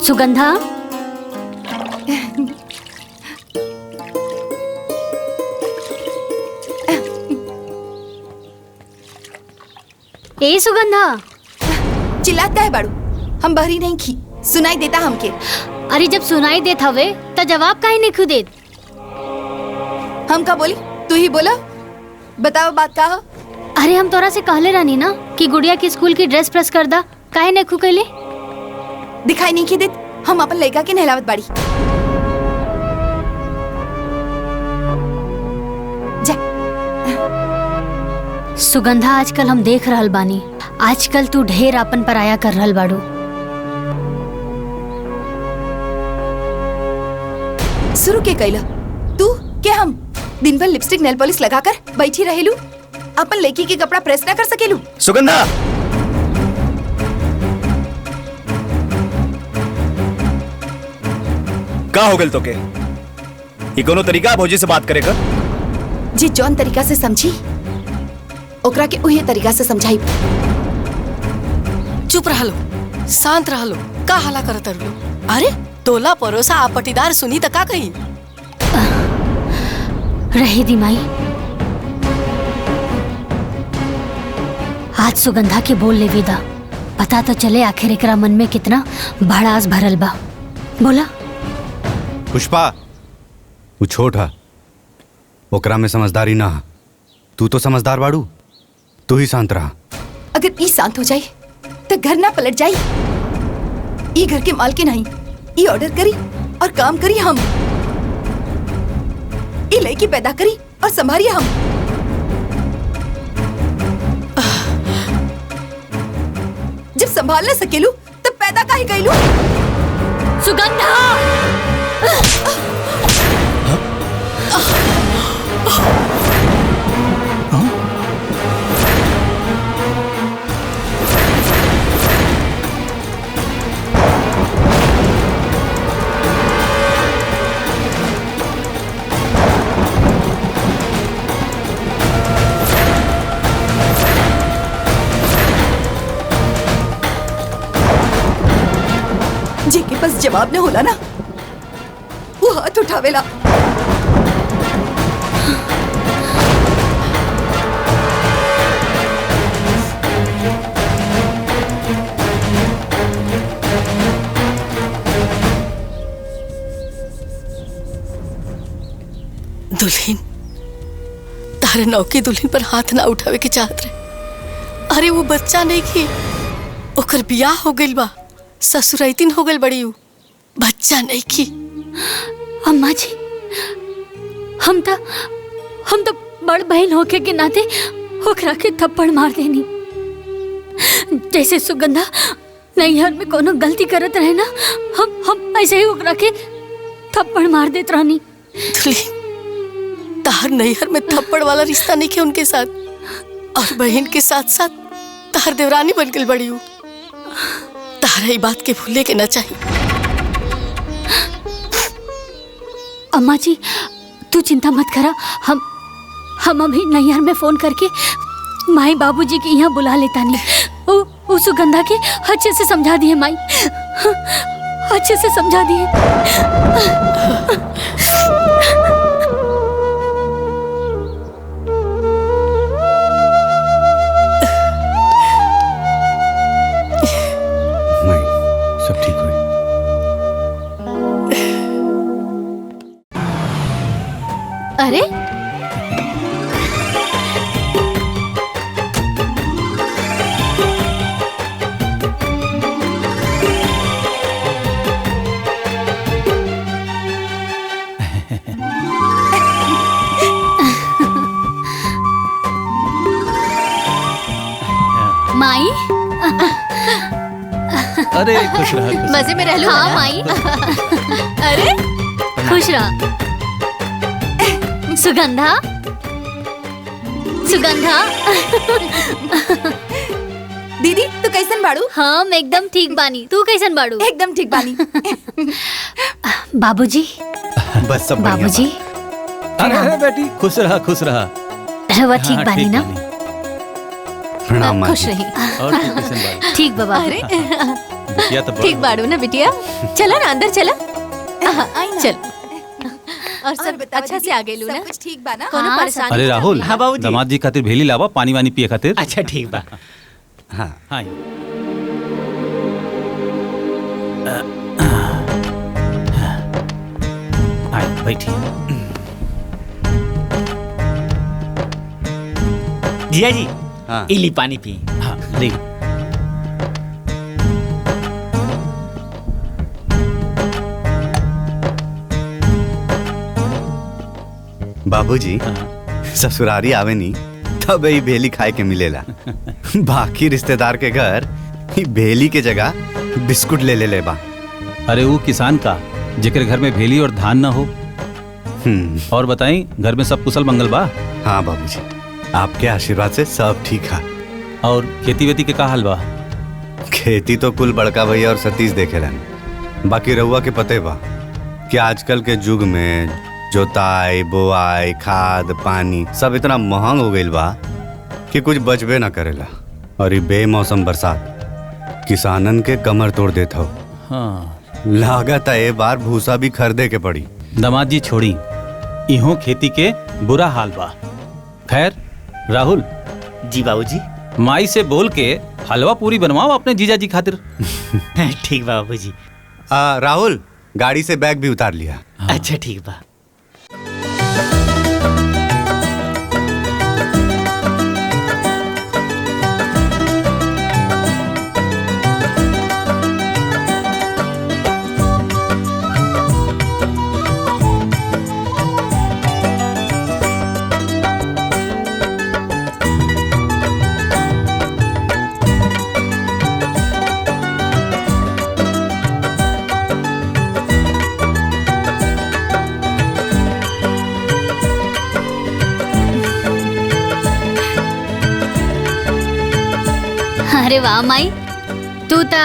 सुगंधा, ए सुगंधा, चिल्लाता है बाड़ू? हम बहरी नहीं खी, सुनाई देता हमके। अरे जब सुनाई देत हवे तो जवाब काहे नहीं खुद देत? हम का बोली? तू ही बोला, बताओ बात का हो? अरे हम तोरा से कहले रहनी ना कि गुड़िया की स्कूल की ड्रेस प्रेस कर दा, काहे नहीं खु कैले? दिखाई नहीं की देत, हम अपन लड़का के नहलावत बाड़ी। जा। सुगंधा, आजकल हम देख रहल बानी, आजकल तू ढेर अपन पराया कर रहल बाड़ू। शुरू के कैला तू के हम दिन भर लिपस्टिक नेल पॉलिश लगाकर बैठी रहेलू, अपन लड़की के कपड़ा प्रेस ना कर सकेलू? सुगंधा, का हो गल तो के? ये कोनो तरीका भौजी से बात करेगा? जी जौन तरीका से समझी ओकरा के उहे तरीका से समझाई। चुप रह लो, शांत रह लो, का हला करत रहो? अरे तोला परोसा आपटीदार सुनी त का कही? रहे दी माई, आज सुगंधा के बोल ले विदा, पता तो चले आखिर एकरा मन में कितना भड़ास भरल बा। बोला पुष्पा, वो छोट है, ओकरा में समझदारी ना। तू तो समझदार बाड़ू, तू ही शांत रहा। अगर ई शांत हो जाए तो घर ना पलट जाए। ई घर के मालकिन नहीं, ई ऑर्डर करी और काम करी हम, ई लड़की पैदा करी और संभालिए हम। जब संभाल ना सकेलू तब पैदा काहे कैलू? सुगंधा, जे के पास जवाब न होला ना, वो हाथ उठावेला। दुल्हन, तारे नौकी दुल्हन पर हाथ ना उठावे के चाहत रहे। अरे वो बच्चा नहीं की, ओकर बियाह हो गइल बा, ससुराइतिन हो गइल बड़ी, बच्चा नहीं की। अम्मा जी, हम तो बड़ बहन होके के नाते ओकरा के थप्पड़ मार देनी। जैसे सुगंधा नैहर में कोनो गलती करत रहे ना, हम ऐसे ही ओकरा के थप्पड़ मार देत रहनी। दुल्हन, तार नैहर में थप्पड़ वाला रिश्ता नहीं के उनके साथ, और बहन के साथ साथ तार देवरानी बन गई बड़ी। तारा ये बात के भूले के ना चाहिए। अम्मा जी, तू चिंता मत करा, हम अभी नैहर में फोन करके माई बाबूजी के यहाँ बुला लेता नहीं। वो सुगंधा के अच्छे से समझा दिए माई, अच्छे से समझा दिए। सब ठीक हुई। अरे माई, अरे खुश रहा, मजे में रह लो। हाँ माई। अरे खुश रहा। सुगंधा, सुगंधा। दीदी तू कैसन बाड़ू? हम एकदम ठीक बानी, तू कैसन बाड़ू? एकदम ठीक बानी। बाबूजी, बस सब बढ़िया बाबूजी। अरे बेटी खुश रहा, खुश रहा। रवा ठीक बानी ना? प्रणाम माँ खुश जी। रही। और तू कैसन बाड़ी? ठीक बाबा। अरे बिटिया तो ठीक बाड़ू ना बिटिया, चला ना अंदर चला। आई ना। चल। और सब बताओ अच्छा दीदी, से आ गेलू ना? सब कुछ ठीक बा ना? कोनो हाँ, परेशानी अरे तो राहुल, ना? हाँ, बाबूजी। दामाद जी खातिर भेली लावा, पानी वानी पिए खातिर। अच्छा ठीक बा। हाँ हाँ हाँ बैठिए। जिया जी, हाँ इली पानी पी। हाँ ले। बाबूजी हाँ। ससुरारी आवे नी तब यही भेली खाए के मिलेला। बाकी रिश्तेदार के घर ई भेली के जगह बिस्कुट ले बा। अरे वो किसान का जेकर घर में भेली और धान ना हो। और बताई, घर में सब कुशल मंगल बा? हाँ बाबूजी, आपके आशीर्वाद से सब ठीक है। और खेती वेती के का हाल बा? खेती तो कुल बड़का भैया और सतीश देखे रहन। बाकी रउआ के पते बा कि आजकल के युग में जोताई बोआई खाद पानी सब इतना महंग हो गईल बा कि कुछ बचबे ना करेला। और ये बेमौसम बरसात किसानन के कमर तोड़ देता हो। हाँ लागत है ए बार भूसा भी खरीदे के पड़ी। दामाद जी छोड़ी, इहो खेती के बुरा हाल बा। खैर राहुल, जी बाबूजी। माई से बोल के हलवा पूरी बनवाओ अपने जीजा जी खातिर। ठीक बा बाबूजी। राहुल, गाड़ी से बैग भी उतार लिया। अच्छा ठीक बा। अरे वाह माई, तू ता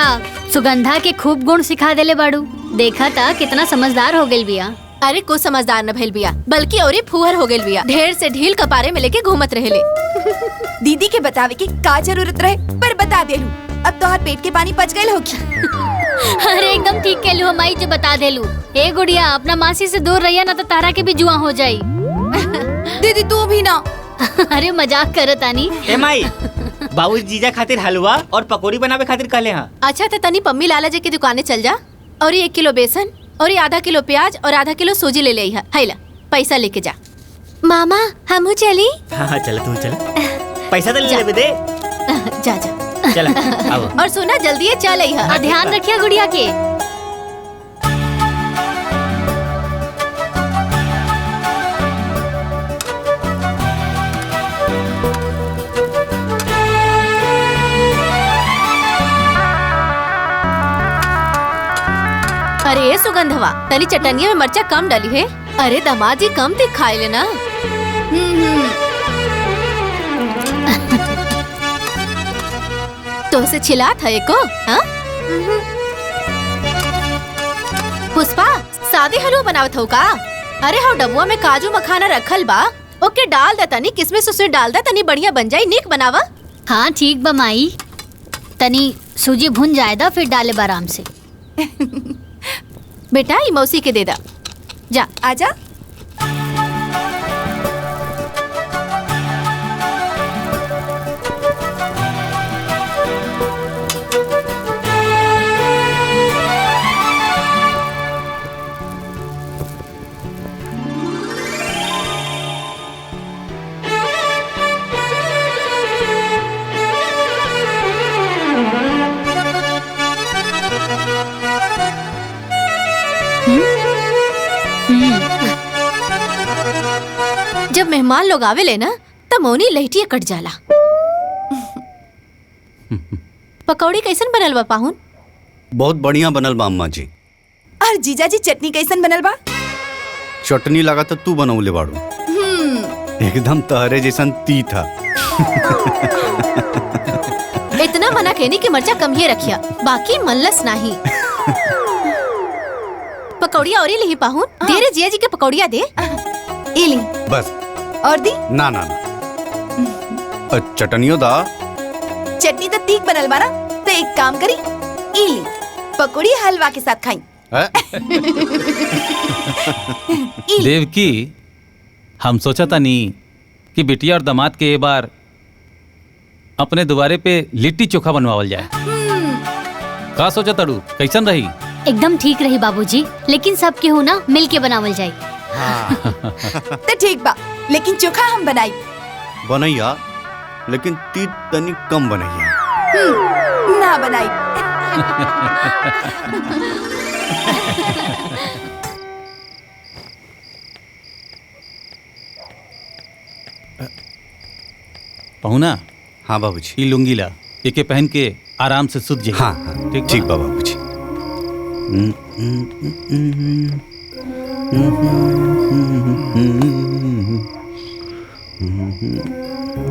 सुगंधा के खूब गुण सिखा देले बाड़ू। देखा था कितना समझदार हो गई बिया। अरे को समझदार न भइल बिया, बल्कि औरी फुहर हो गेल बिया। ढेर से ढील कपारे में लेके घूमत रहेले। दीदी के बतावे की का जरूरत रहे, पर बता देलू। अब तोहार पेट के पानी पच गए होगी। अरे एकदम ठीक कहलू हो माई जो बता देलू। ए गुड़िया, अपना मासी से दूर रहिया ना तो तारा के भी जुआ हो जाई। दीदी तू भी ना। अरे मजाक करत आनी। ए माई, बाबूजी जीजा खातिर हलवा और पकौड़ी बनावे खातिर कहले हाँ। अच्छा तो तनी पम्मी लाला जी की दुकाने चल जा और 1 किलो बेसन और आधा किलो प्याज और आधा किलो सूजी ले ले। हैला पैसा लेके जा। मामा हमू चली। हाँ चल तू चल, पैसा तो ले लेबे दे। जा जा चल आओ। और सुना जल्दी चल आई। ध्यान रखिया गुड़िया के। अरे सुगंधवा, तनी चटनिया में मर्चा कम डाली है। अरे दामाद जी कम दिखाई लेना। तो से छिला था एको, हाँ? पुष्पा, सादे हलवा बनावत हो का? अरे हाँ डबुआ में काजू मखाना रखल बा, ओके डाल दा तनी, किसमिस उसमें डाल दा तनी, बढ़िया बन जाई। नीक बनावा। हाँ ठीक बा माई, तनी सूजी भुन जाएदा फिर डाले बाराम से। बेटा ये मौसी के दे दा। जा आजा। जब मेहमान लोग आवे ले ना तब मौनी लहटिया कट जाला। पकौड़ी कैसन बनल बा पाहुन? बहुत बढ़िया बनल बा अम्मा जी। और जीजा जी चटनी कैसन बनल बा? चटनी लगा तो तू बनौले बाड़ू। एकदम तहरे जैसन ती था। इतना मना कहनी कि मर्चा कम ही रखिया, बाकी मनलस नहीं। पकौड़िया और ही पाहुन दे रे जिया जी के पकौड़िया दे। इली बस और दी। ना ना ना चटनियो दा। चटनी तो तीख बनल बा ना, तो एक काम करी इली। पकौड़ी हलवा के साथ खाई। देवकी, हम सोचा था नहीं कि बिटिया और दामाद के एक बार अपने दुबारे पे लिट्टी चोखा बनवावल जाए। का सोचा तड़ू, कैसन रही? एकदम ठीक रही बाबूजी, लेकिन सब केहू ना मिल के बनावल जाए। तो ठीक बा, लेकिन चोखा हम बनाई। बनैया, लेकिन तीत तनी कम बनैया। ना बनाई। पहुना, हाँ बाबूजी। ई लुंगी ला, एके पहन के आराम से सुत जाइए। हाँ हाँ ठीक बा बाबूजी।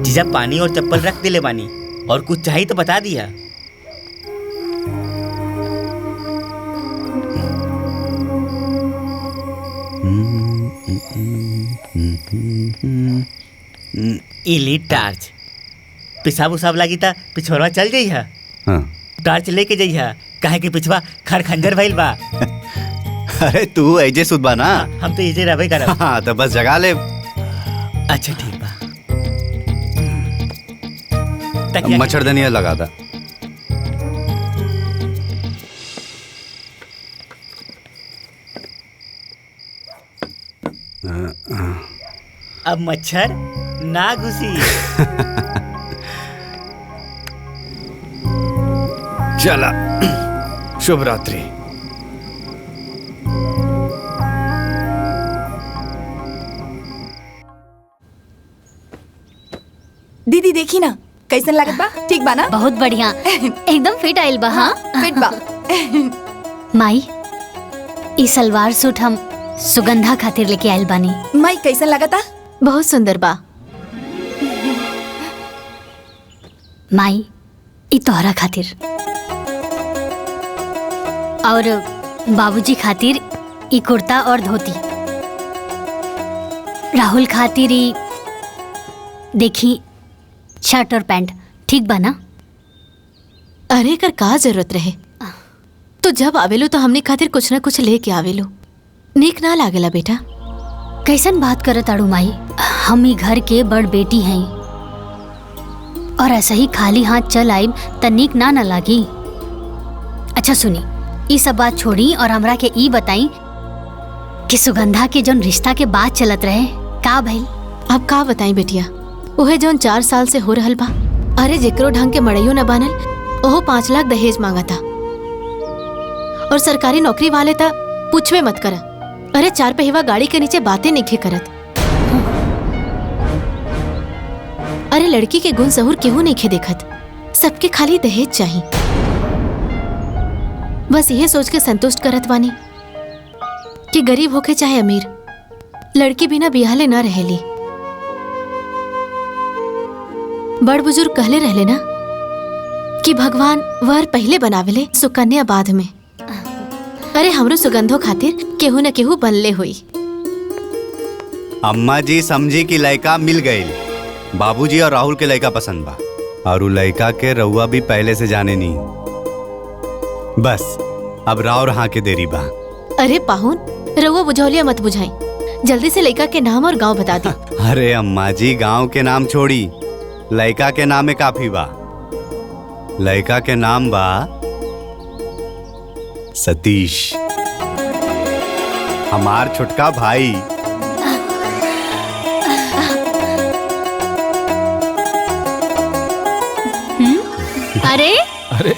जीजा पानी और चप्पल रख दिले बानी, और कुछ चाहिए तो बता दिया। इली टार्च, पिसाब उसाब लगी था पिछोरवा चल जाइ है। हाँ। टार्च लेके जाइ है, काहे कि पिछवा खर खंजर भइल बा। अरे तू ऐजे सुतबा ना। हम तो इजे रहबे करब। हाँ तो बस जगा ले। अच्छा ठीक बा। मच्छरदानी लगा दा। अब मच्छर ना घुसी। चला, शुभ रात्रि। दीदी देखी ना कैसन लागत बा? ठीक बा ना? बहुत बढ़िया, एकदम फिट आइल बा। हाँ फिट बा। माई, ई सलवार सूट हम सुगंधा खातिर लेके आइल बानी। माई कैसन लागता? बहुत सुंदर बा। माई, ई तोहरा खातिर और बाबूजी खातिर ई कुर्ता और धोती, राहुल खातिर ई देखी शर्ट और पैंट। ठीक बा ना? अरे कर का जरूरत रहे, तो जब आवेलो तो हमने खातिर कुछ ना कुछ लेके आवेलो। नीक ना लागेला बेटा? कैसन बात करत आड़ू माई, हम ही घर के बड़ बेटी हैं और ऐसा ही खाली हाथ चल आइब त नीक ना लागी। अच्छा सुनी, ई सब बात छोड़ी और हमरा के ई बताई कि सुगंधा के जौन रिश्ता के बात चलत रहे का भइल? अब का बताई बेटिया, ओहे जौन 4 साल से हो रहल बा। अरे जेकरो ढंग के मड़ैयो न बनल, ओहो 5 लाख दहेज मांगा था। और सरकारी नौकरी वाले ता पूछवे मत करा। अरे 4 पहिवा गाड़ी के नीचे बातें नहीं करत। अरे लड़की के गुण सहूर केहू नहीं खे देखत, सबके खाली दहेज चाहिए। बस यह सोच के संतुष्ट करत वानी कि गरीब होके चाहे अमीर, लड़की बिना बियाहले ना रहेली। बड़ बुजुर्ग कहले रहले ना कि भगवान वर पहले बनावेले, सुकन्या बाद में। अरे हमरो सुगंधो खातिर केहू न केहू बनले हुई। अम्मा जी समझी कि लड़का मिल गई। बाबूजी और राहुल के लड़का पसंद बा, और उ लड़का के रउआ भी पहले से जाने नहीं। बस अब राव हाँ के देरी बा। अरे पाहुन, रउआ बुझौलिया मत बुझाई, जल्दी से लड़का के नाम और गांव बता दी। अरे अम्मा जी, गांव के नाम छोड़ी, लड़का के नाम में काफी बा। लड़का के नाम बा सतीश, हमार छोटका भाई। अरे अरे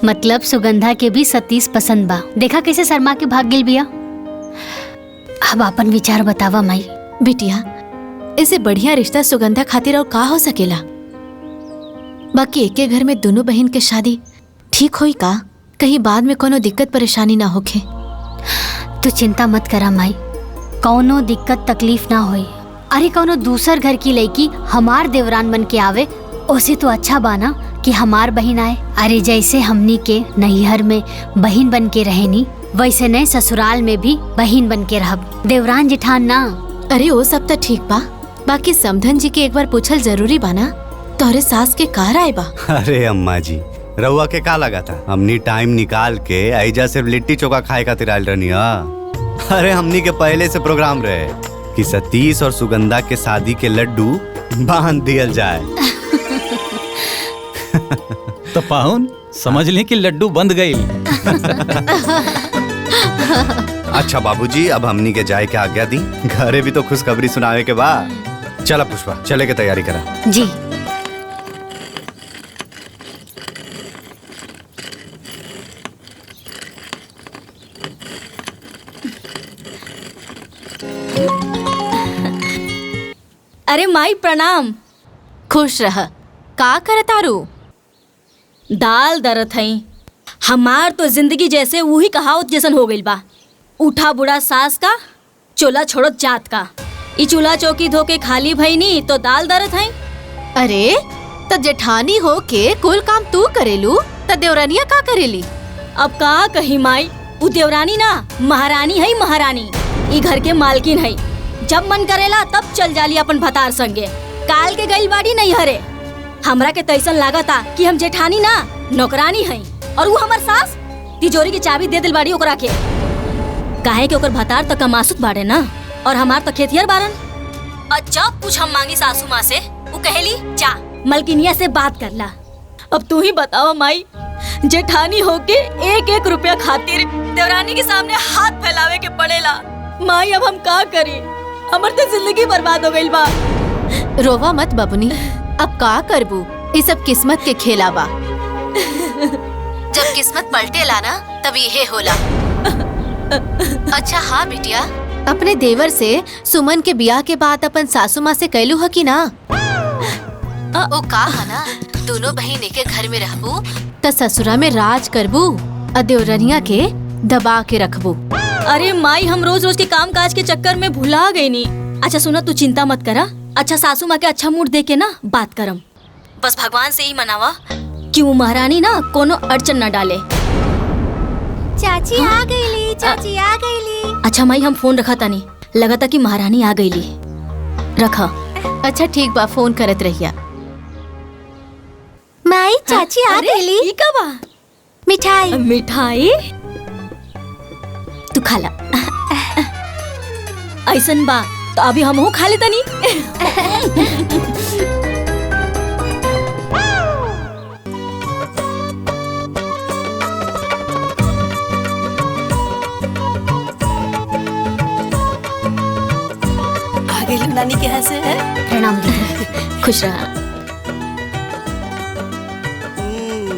मतलब सुगंधा के भी सतीश पसंद बा। देखा कैसे शर्मा के भाग गिल बिया। अब अपन विचार बतावा माई। बिटिया, इसे बढ़िया रिश्ता सुगंधा खातिर और का हो सकेला? बाकी एके घर में दोनों बहन के शादी ठीक होई का? कहीं बाद में कोनो दिक्कत परेशानी ना होखे। तू चिंता मत करा माई, कौनो दिक्कत तकलीफ ना होई। अरे कौनो दूसर घर की लड़की हमार देवरान बन के आवे, उसे तो अच्छा बाना कि हमार बहन आए। अरे जैसे हमनी के नैहर में बहन बन के रहेनी, वैसे नए ससुराल में भी बहन बन के रहब, देवरान जिठान ना। अरे वो सब तो ठीक बा, बाकी समधन जी के एक बार पूछल जरूरी बाना, तोहरे सास के कार आए बा। अरे अम्मा जी, रउआ के का लगा था हमनी टाइम निकाल के ऐजा सिर्फ लिट्टी चोखा खाए खातिर आयल रहनी? अरे हमनी के पहले से प्रोग्राम रहे कि सतीश और सुगंधा के शादी के लड्डू बांध दियल जाए। तो पाहुन समझ ली कि लड्डू बंद गई। अच्छा बाबूजी, अब हमनी के जाए के आज्ञा दी, घरे भी तो खुशखबरी सुनावे के बाद। चला पुष्पा, चले के तैयारी करा। जी। अरे माई प्रणाम। खुश रह। का करत आरू? दाल दरत हई। हमार तो जिंदगी जैसे वही कहावत जैसन हो गइल बा, उठा बुढ़ा सास का चोला छोड़ो जात का। ई चूल्हा चौकी धो के खाली भईनी तो दाल दरत हई। अरे त जेठानी हो के कुल काम तू करेलू त देवरानिया का करेली? अब का कही माई, उ देवरानी ना महारानी है, महारानी। ई घर के मालकिन है। जब मन करेला तब चल जाली अपन भतार संगे। काल के गइल बाड़ी नहीं हरे। हमरा के तैसन लागता कि हम जेठानी ना नौकरानी है और वो हमार सास तिजोरी की चाबी दे दिल बाड़ी ओकरा के। काहे के ओकर भतार तो कमासुत बाड़े ना और हमार तो खेतिहर बारन। और जब कुछ हम मांगी सासू माँ से वो कहेली जा मलकिनिया से बात कर ला। अब तू ही बताओ माई, जेठानी होके एक एक रुपया खातिर देवरानी के सामने हाथ फैलावे के पड़ेला। माई अब हम का करी, हमर तो जिंदगी बर्बाद हो गइल बा। रोवा मत बबनी, अब का करबू? ये सब किस्मत के खेला बा। जब किस्मत पलटेला ना तब ये होला। अच्छा हाँ बिटिया, अपने देवर से सुमन के बियाह के बाद अपन सासू माँ से कहलू है कि ना? ओ का है ना, दोनों बहन के घर में रहबू त ससुरा में राज करबू और देवरनिया के दबा के रखबू। अरे माई, हम रोज रोज के काम काज के चक्कर में भुला गई नी। अच्छा सुनो, तू चिंता मत करा। अच्छा सासू माँ के अच्छा मूड दे के ना बात करम। बस भगवान से ही मनावा कि वो महारानी ना कोनो अड़चन न डाले। चाची आ गईली, चाची आ गईली। अच्छा माई, हम फोन रखा तानी, लगा था कि महारानी आ गईली। रखा। अच्छा ठीक बा, फोन करत रहिया। माई चाची आ गईली। ई का बा? मिठाई। मिठाई तू खा ला। ऐसन बा तो अभी हमहू खा ले तनी। आगे नानी के यहाँ से है। प्रणाम दीदी, खुश रहा।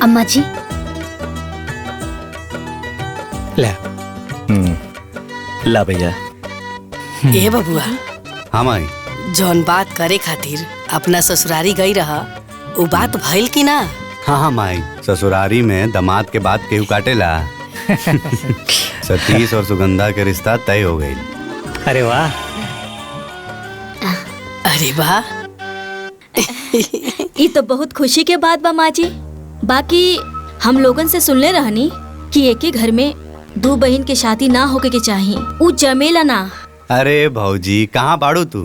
अम्मा जी ला भैया। ए बबुआ, हाँ माई। जौन बात करे खातिर अपना ससुरारी गई रहा, वो बात भइल की ना? हाँ हाँ माई, ससुरारी में दामाद के बाद केहू काटेला। सतीश और सुगंधा के रिश्ता तय हो गई। अरे वाह। अरे वाह। ये तो बहुत खुशी के बात बा माँ जी। बाकी हम लोगन से सुनले रहनी कि एक ही घर में दो बहन के शादी ना होके के चाहिए, उ जमेला ना। अरे भौजी, कहाँ बाड़ू तू?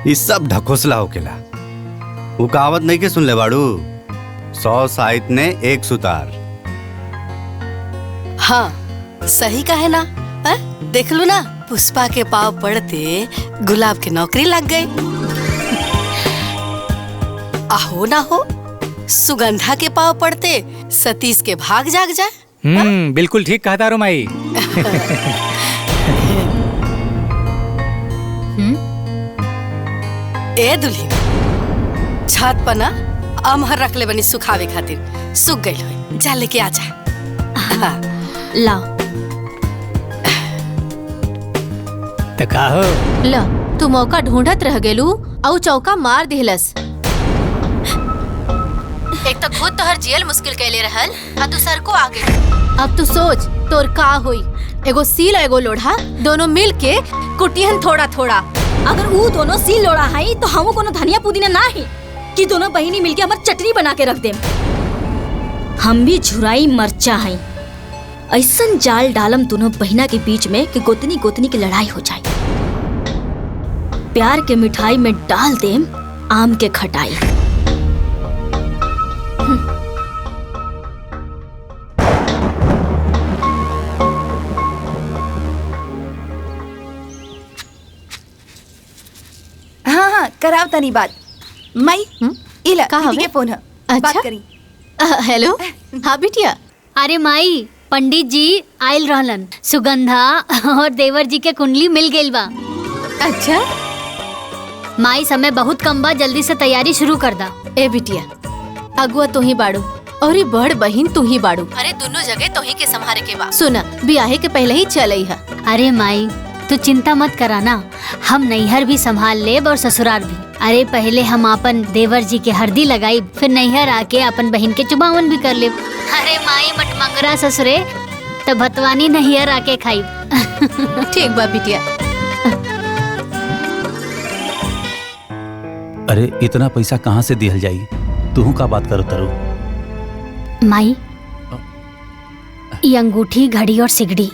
ये सब ढकोसला होकेला। वो कहावत नहीं के सुन ले बाड़ू, 100 साइत ने एक सुतार। हाँ सही कहे ना। देख लो ना, पुष्पा के पाँव पड़ते गुलाब की नौकरी लग गई। आहो ना हो, सुगंधा के पाँव पड़ते सतीश के भाग जाग जाए। बिल्कुल ठीक कहा तारो माई। ए दुल्ही, छत पर ना अमहर रख ले बनी सुखावे खातिर, सूख गई हो, जा लेके आ जा। लाओ। तो का हो? ल तू मौका ढूंढत रह गेलू और चौका मार दिहलस। एक तो खुद तोहर जियल मुश्किल कैले रहल आ दूसर को आगे। अब तू सोच तोर का होई। एगो सील एगो लोढ़ा दोनों मिल के कुटियन थोड़ा थोड़ा। अगर वो दोनों सील लोड़ा है तो हम कोनो धनिया पुदीना ना है कि दोनों बहिनी मिलके हमार चटनी बना के रख देम। हम भी झुराई मरचा है। ऐसन जाल डालम दोनों बहिना के बीच में कि गोतनी गोतनी की लड़ाई हो जाए। प्यार के मिठाई में डाल देम आम के खटाई। कराव तनी बात। मई इला का दीदी हवे? के फोन है। अच्छा। बात करी। हेलो। हाँ बिटिया। अरे माई, पंडित जी आयल रहलन, सुगंधा और देवर जी के कुंडली मिल गइल बा। अच्छा। माई समय बहुत कम बा, जल्दी से तैयारी शुरू कर दा। ए बिटिया, अगुआ तू ही बाड़ू और ये बड़ बहिन तू ही बाड़ू। अरे दोनों जगह तो ही के संभारे के बा। सुना, ब्याहे के पहले ही चल आई है। अरे माई तू चिंता मत करा ना, हम नैहर भी संभाल लेब और ससुराल भी। अरे पहले हम अपन देवर जी के हरदी लगाई, फिर नैहर आके अपन बहन के चुमावन भी कर लेब। अरे माई मटमंगरा ससुरे तो भतवानी नैहर आके खाई। ठीक बा बिटिया। अरे इतना पैसा कहाँ से दिहल जाई? तू का बात करो तरु? माई ये अंगूठी, घड़ी और सिगड़ी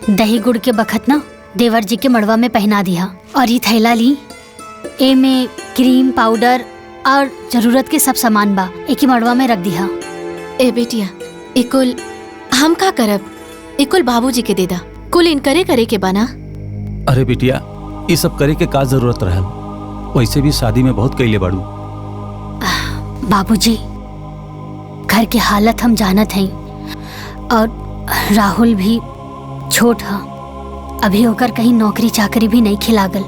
दही गुड़ के बखत ना देवर जी के मड़वा में पहना दिया, और ये थैला ली, ए में क्रीम पाउडर और जरूरत के सब सामान बा, एक ही मड़वा में रख दिया। ए बेटिया, इकुल हम का करब? इकुल बाबूजी के देदा, कुल इनकरे करे के बना। अरे बिटिया, ये सब करे के का जरूरत रहल? वैसे भी शादी में बहुत कैले बाड़ू। बाबूजी घर के हालत हम जानत हई, और राहुल भी छोट है, अभी होकर कहीं नौकरी चाकरी भी नहीं खिलागल।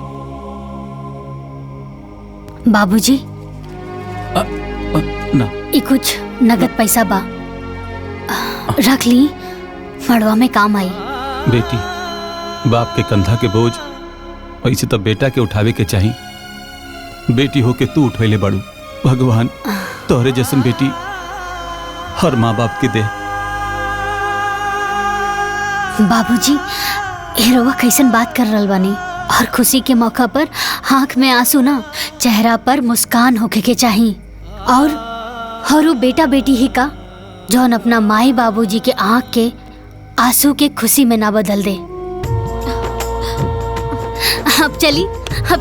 बाबूजी ना ये कुछ नगद पैसा बा, रख ली, मड़वा में काम आई। बेटी, बाप के कंधा के बोझ वैसे तो बेटा के उठावे के चाही। बेटी होके तू उठैले बाड़ू, भगवान तोहरे जैसन बेटी हर माँ बाप के दे। बाबूजी हेरोवा कैसन बात कर रहल बानी, और खुशी के मौका पर आँख में आंसू ना, चेहरा पर मुस्कान होके के चाही। और वो बेटा बेटी ही का जौन अपना माई बाबूजी के आँख के आंसू के खुशी में ना बदल दे। अब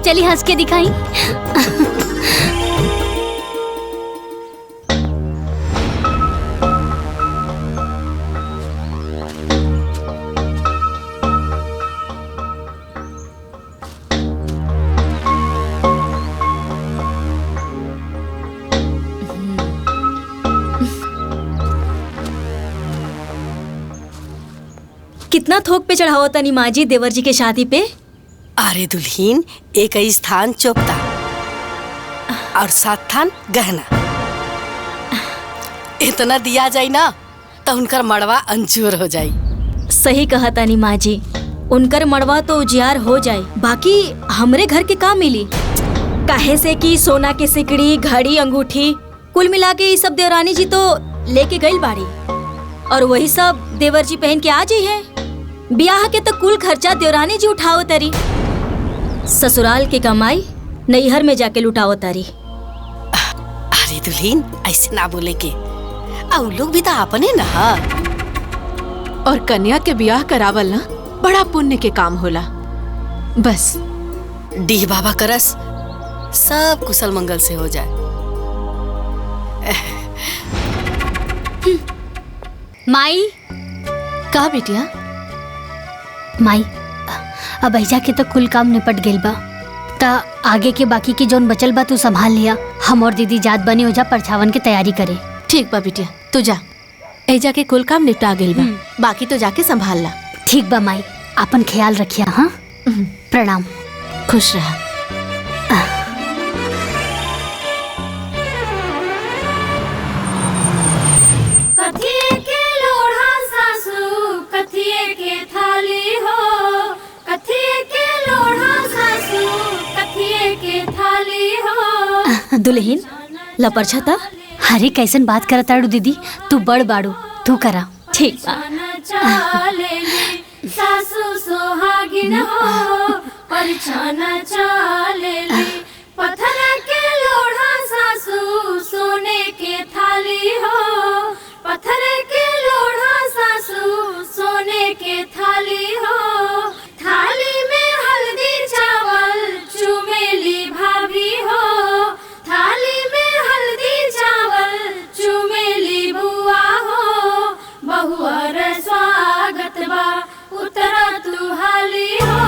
चली हंस के दिखाई। कितना थोक पे चढ़ाओ तनी माँ जी देवर जी के शादी पे? अरे दुल्हीन, एक ही स्थान चोपता और 7 थान गहना। इतना दिया जाई ना तो उनकर मड़वा अंजूर हो जाई। सही कहा तानी माँ जी, उनकर मड़वा तो उजियार हो जाए, बाकी हमरे घर के का मिली? काहे से कि सोना के सिकड़ी, घड़ी, अंगूठी कुल मिला के ये सब देवरानी जी तो लेके गई बाड़ी, और वही सब देवर जी पहन के आ जाई है। ब्याह के तो कुल खर्चा देवरानी जी उठाओ तरी, ससुराल के कमाई नैहर में जाके लुटाओ तारी। अरे दुल्हीन, ऐसे ना बोले के, और लोग भी तो अपने ना। और कन्या के ब्याह करावल ना बड़ा पुण्य के काम होला। बस डीह बाबा करस सब कुशल मंगल से हो जाए। माई का बिटिया? माई अब ऐजा के तो कुल काम निपट गेल बा, ता आगे के बाकी की जोन बचल बा तू संभाल लिया। हम और दीदी जात बनी हो जा परछावन की तैयारी करे। ठीक बा बिटिया, तू जा, ऐजा के कुल काम निपटा गेल बा, बाकी तो जाके संभाल ला। ठीक बा माई, अपन ख्याल रखिया। हाँ, प्रणाम। खुश रहा। कथिए के लोढ़ा सासू, कथिए के थाली हो, कथिए के लोढ़ा सासू, कथिए के थाली हो। दुल्हीन लपरछा था। अरे कैसन बात करत ताड़ू दीदी, तू बड़ बाड़ू, तू करा। ठीक बा। सासू सोहागिन हो, परिछाना चालेली, पत्थर के लोढ़ा सासू, सोने के थाली हो, पत्थर के लोढ़ा सासू, सोने के थाली हो। थाली में हल्दी चावल चुमेली भाभी हो, थाली में हल्दी चावल चुमेली बुआ हो, बहुअर स्वागत बा उतरा तू हाली हो।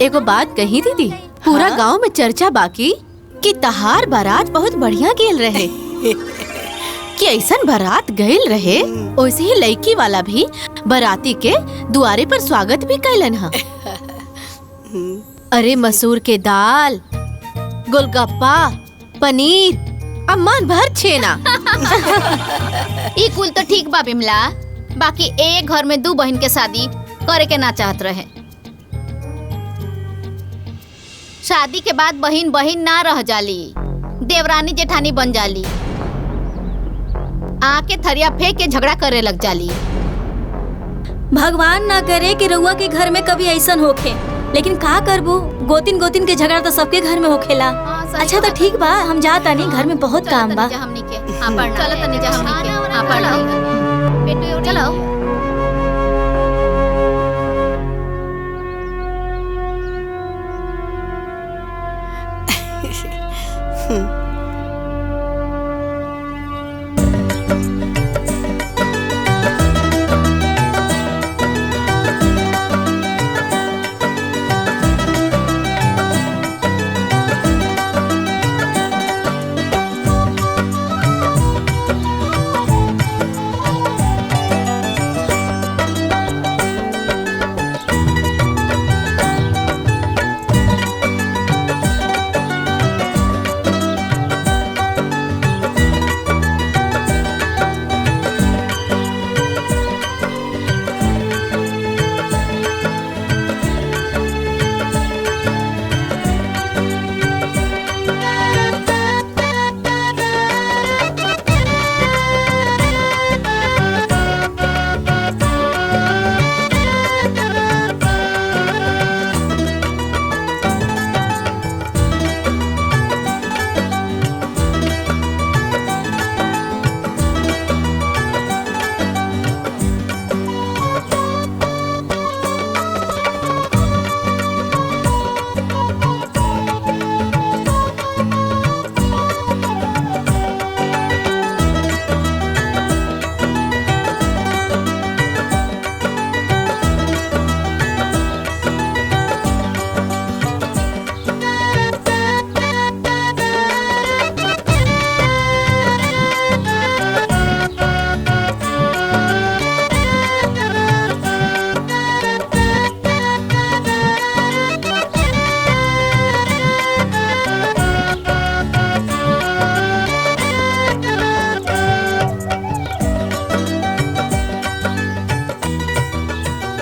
एगो बात कही दीदी, पूरा गांव में चर्चा बाकी कि तहार बारात बहुत बढ़िया गेल रहे। कि ऐसन बारात गईल रहे, वैसे ही लड़की वाला भी बाराती के दुआरे पर स्वागत भी कैलन हा। अरे मसूर के दाल, गोलगप्पा, पनीर, मन भर छेना। ई कुल तो ठीक बा बिमला, बाकी एक घर में दो बहन के शादी करे के ना चाहत रहे। शादी के बाद बहन बहन ना रह जाली, देवरानी जेठानी बन जाली, आके थरिया फेंक के झगड़ा करे लग जाली। भगवान ना करे कि रउआ के घर में कभी ऐसन होखे, लेकिन का करबू, गोतिन गोतिन के झगड़ा तो सबके घर में होखेला। अच्छा तो ठीक बा, हम जा तानी, घर में बहुत काम बा। हमनी के चलो तनी जा हमनी के बेटू चलो।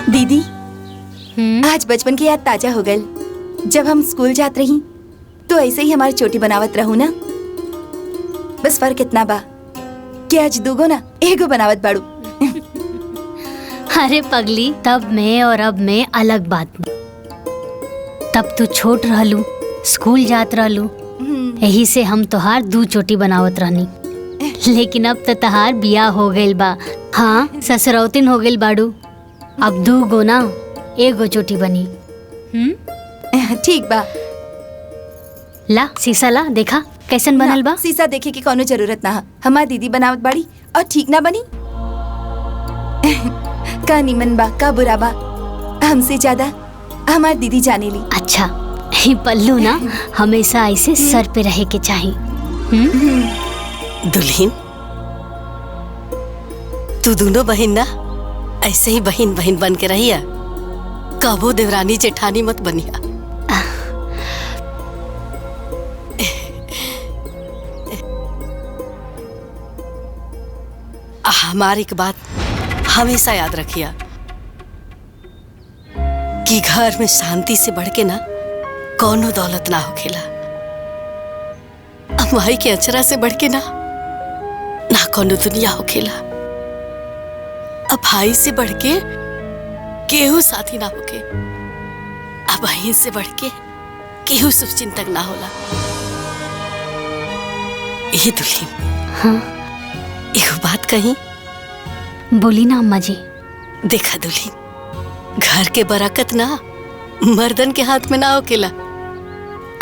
दीदी, आज बचपन की याद ताजा हो गई। जब हम स्कूल जात रही तो ऐसे ही हमारी चोटी बनावत रहू ना। बस फर्क इतना बा कि आज दूगो ना एगो बनावत बाड़ू। अरे पगली, तब में और अब में अलग बात। तब तू छोट रहलू, स्कूल जात रहलू, यही से हम तोहार दू चोटी बनावत रहनी। लेकिन अब तो तहार बियाह हो गइल बा। हाँ, ससुरौतिन हो गइल बाड़ू। अब दू गो ना एगो चोटी बनी। ठीक बा। ला शीशा ला, देखा कैसन बनल बा। शीशा देखे की कोनो जरूरत ना। हमार दीदी बनावत बाड़ी और ठीक ना बनी। का निमन बा का बुरा बा, हमसे ज्यादा हमार दीदी जाने ली। अच्छा, ये पल्लू ना हमेशा ऐसे सर पे रहे के चाहिए। दुल्हन, तू दोनों बहन ना ऐसे ही बहन बहन बन के रहिया, कबो देवरानी जेठानी मत बनिया। हमारी एक बात हमेशा याद रखिया कि घर में शांति से बढ़ के ना कोनो दौलत ना होखेला। माई के अचरा से बढ़ के ना कोनो दुनिया होखेला। अब भाई से बढ़ के केहू साथी ना होके, अब बहन से बढ़ के केहू शुभचिंतक ना होला। ये दुल्हन, हाँ एगो बात कही। बोली ना अम्मा जी। देखा दुल्हन, घर के बरकत ना मर्दन के हाथ में ना होकेला,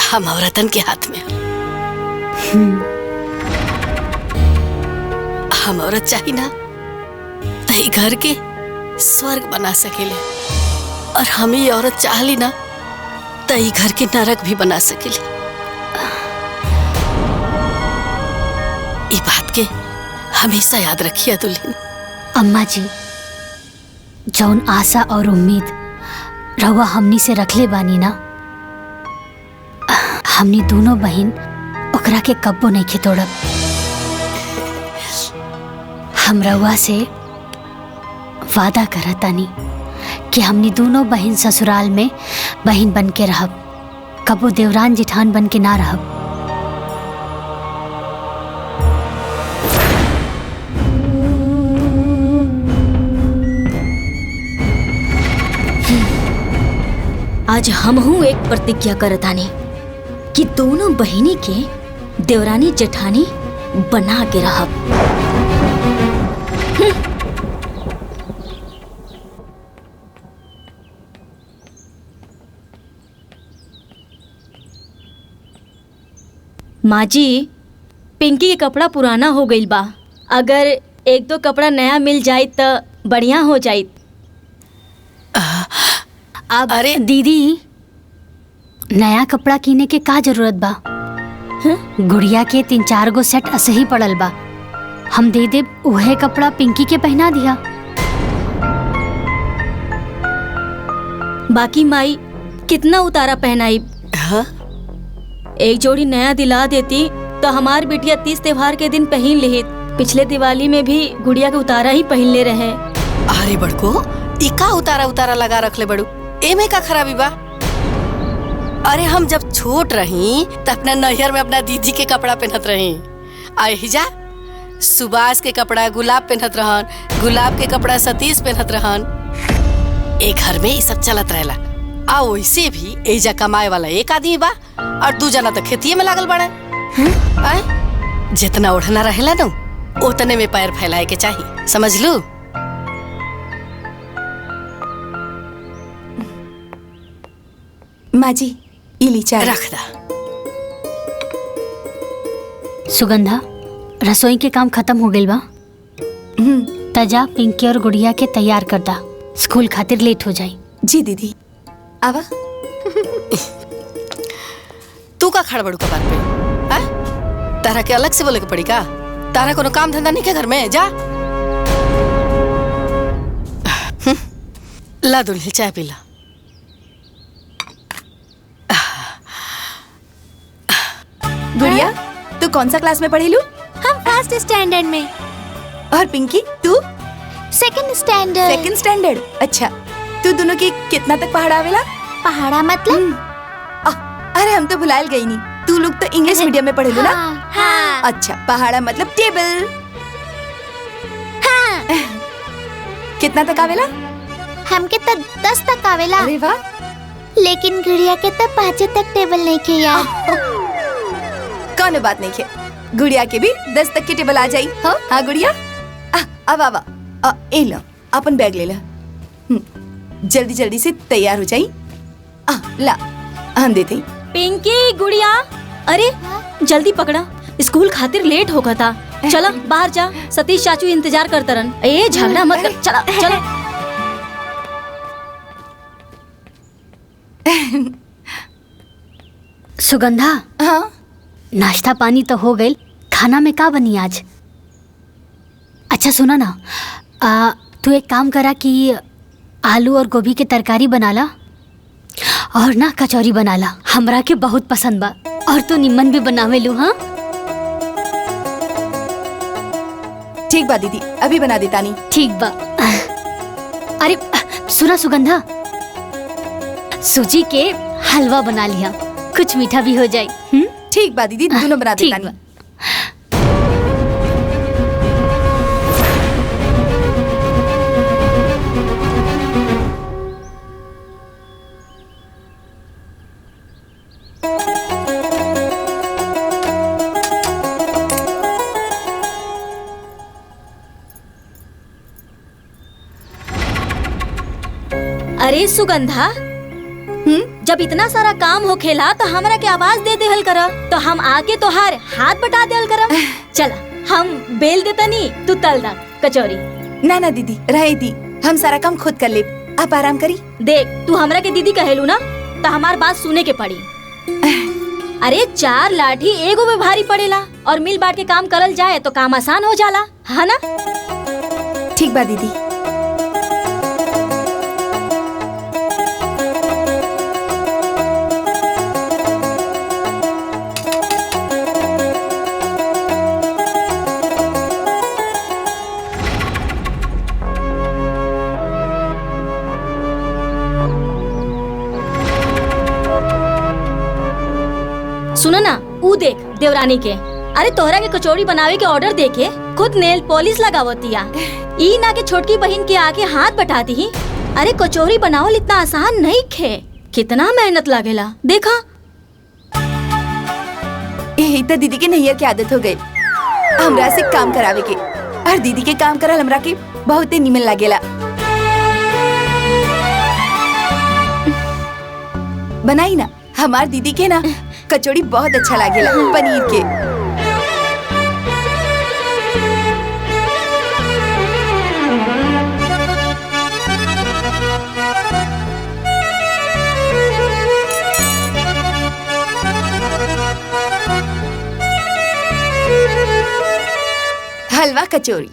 हम औरतन के हाथ में। हम औरत चाहिए ना तही घर के स्वर्ग बना सकेले और हम ही औरत चाहली ना तो ई घर के नरक भी बना सकेली। ई बात के हमेशा याद रखिए दुल्हन। अम्मा जी, जौन आशा और उम्मीद रहुआ हमनी से रखले बानी ना, हमनी दोनों बहन ओकरा के कब्बो नहीं के तोड़ब। हम रहुआ से वादा करतानी कि हमनी दोनों बहन ससुराल में बहन बन के रहब, कबो देवरान जिठान बन के ना रहब। आज हमहू एक प्रतिज्ञा करतानी कि दोनों बहिनी के देवरानी जेठानी बना के रहब। माँ जी, पिंकी के कपड़ा पुराना हो गईल बा, अगर एक दो कपड़ा नया मिल जाए तो बढ़िया हो जाए। अब अरे दीदी, नया कपड़ा किने के का जरूरत बा? गुड़िया के 3-4 गो सेट ऐसे ही पड़ल बा, हम दे दे उहे कपड़ा पिंकी के पहना दिया। बाकी माई कितना उतारा पहनाई? एक जोड़ी नया दिला देती तो हमार बिटिया 30 त्योहार के दिन पहन लेहित। पिछले दिवाली में भी गुड़िया के उतारा ही पहन ले रहे। अरे बड़को, इका उतारा उतारा लगा रख ले बड़ू, एमे का खराबी बा? अरे हम जब छोट रही तो अपना नैहर में अपना दीदी के कपड़ा पहनत रही। आहिजा सुबास के कपड़ा गुलाब पहनत रहन, गुलाब के कपड़ा सतीश पहनत रहन। एक घर में ये सब चलत रहेला। आ वैसे भी एजा कमाए वाला एक आदमी बा और 2 जना तो खेतिये में लागल बड़े। जितना ओढ़ना रहेला ना उतने में पैर फैलाए के चाहिए, समझ लू? माँ जी, इली चाय रख दा। सुगंधा, रसोई के काम खत्म हो गइल बा। तजा पिंकी और गुड़िया के तैयार कर दा, स्कूल खातिर लेट हो जाई। जी दीदी। आवा। तू का खड़ बड़ू कपार पे? तारा के अलग से बोले के पड़ी का? तारा कोनो काम धंधा नहीं के घर में? जा ला दुल्हन चाय पी ला। गुड़िया, तू कौन सा क्लास में पढ़ी लू? हम फर्स्ट स्टैंडर्ड में। और पिंकी, तू? Second standard. Second standard. अच्छा, तू दोनों की कितना तक पहाड़ा आवेला? पहाड़ा मतलब? अरे हम तो भुलायल गई नहीं, तू लोग तो इंग्लिश मीडियम में पढ़े लो ना? हाँ। अच्छा, पहाड़ा मतलब टेबल। हाँ। कितना तक आवेला? हमके तो 10 तक आवेला। अरे वाह। लेकिन गुड़िया के तो 5 तक टेबल नहीं के यार। कौन बात नहीं है, गुड़िया के भी 10 तक की टेबल आ जाई। हाँ गुड़िया, अब आवा, ए लो अपन बैग ले ला। जल्दी जल्दी से तैयार हो जाई। ला हम देते ही। पिंकी, गुड़िया, अरे जल्दी पकड़ा, स्कूल खातिर लेट होगा था। चला बाहर जा, सतीश चाचू इंतजार करते रहन। ए झगड़ा मत कर, चला चला। सुगंधा, हाँ नाश्ता पानी तो हो गई, खाना में का बनी आज? अच्छा सुना ना, तू एक काम करा कि आलू और गोभी के तरकारी बना ला और ना कचौरी बना ला, हमरा के बहुत पसंद बा। और तू निम्मन भी बनावे लू। हाँ ठीक बा दीदी, अभी बना देता नहीं। ठीक बा। अरे सुना सुगंधा, सूजी के हलवा बना लिया, कुछ मीठा भी हो जाए। ठीक बा दीदी, दोनों बना देता नहीं। अरे सुगंधा, जब इतना सारा काम हो खेला तो हमरा के आवाज दे देहल करा, तो हम आके तोहार हाथ बटा देहल करा। चला हम बेल देता नी, तू तल दा कचौरी। ना ना दीदी, रहे दी, हम सारा काम खुद कर ले। आप आराम करी। देख तू हमरा के दीदी कहेलू ना तो हमार बात सुने के पड़ी। अरे 4 लाठी एगो में भारी पड़ेला और मिल बांट के काम करल जाए तो काम आसान हो जाला, है ना? ठीक बा दीदी। सुनो ना, ऊ देख देवरानी के। अरे तोहरा के कचौड़ी बनावे के ऑर्डर देके खुद नेल पॉलिश लगावतिया। ई ना के छोटकी बहन के आके हाथ बटाती ही। अरे कचौड़ी बनावल इतना आसान नहीं खे, कितना मेहनत लागेला देखा। यही तो दीदी के नैयर की आदत हो गई हमरा से काम करावे के, और दीदी के काम करल हमरा के बहुत ही निमन लागेला। बनाई ना हमार दीदी के ना कचौड़ी बहुत अच्छा लागेला पनीर के। हलवा कचौड़ी।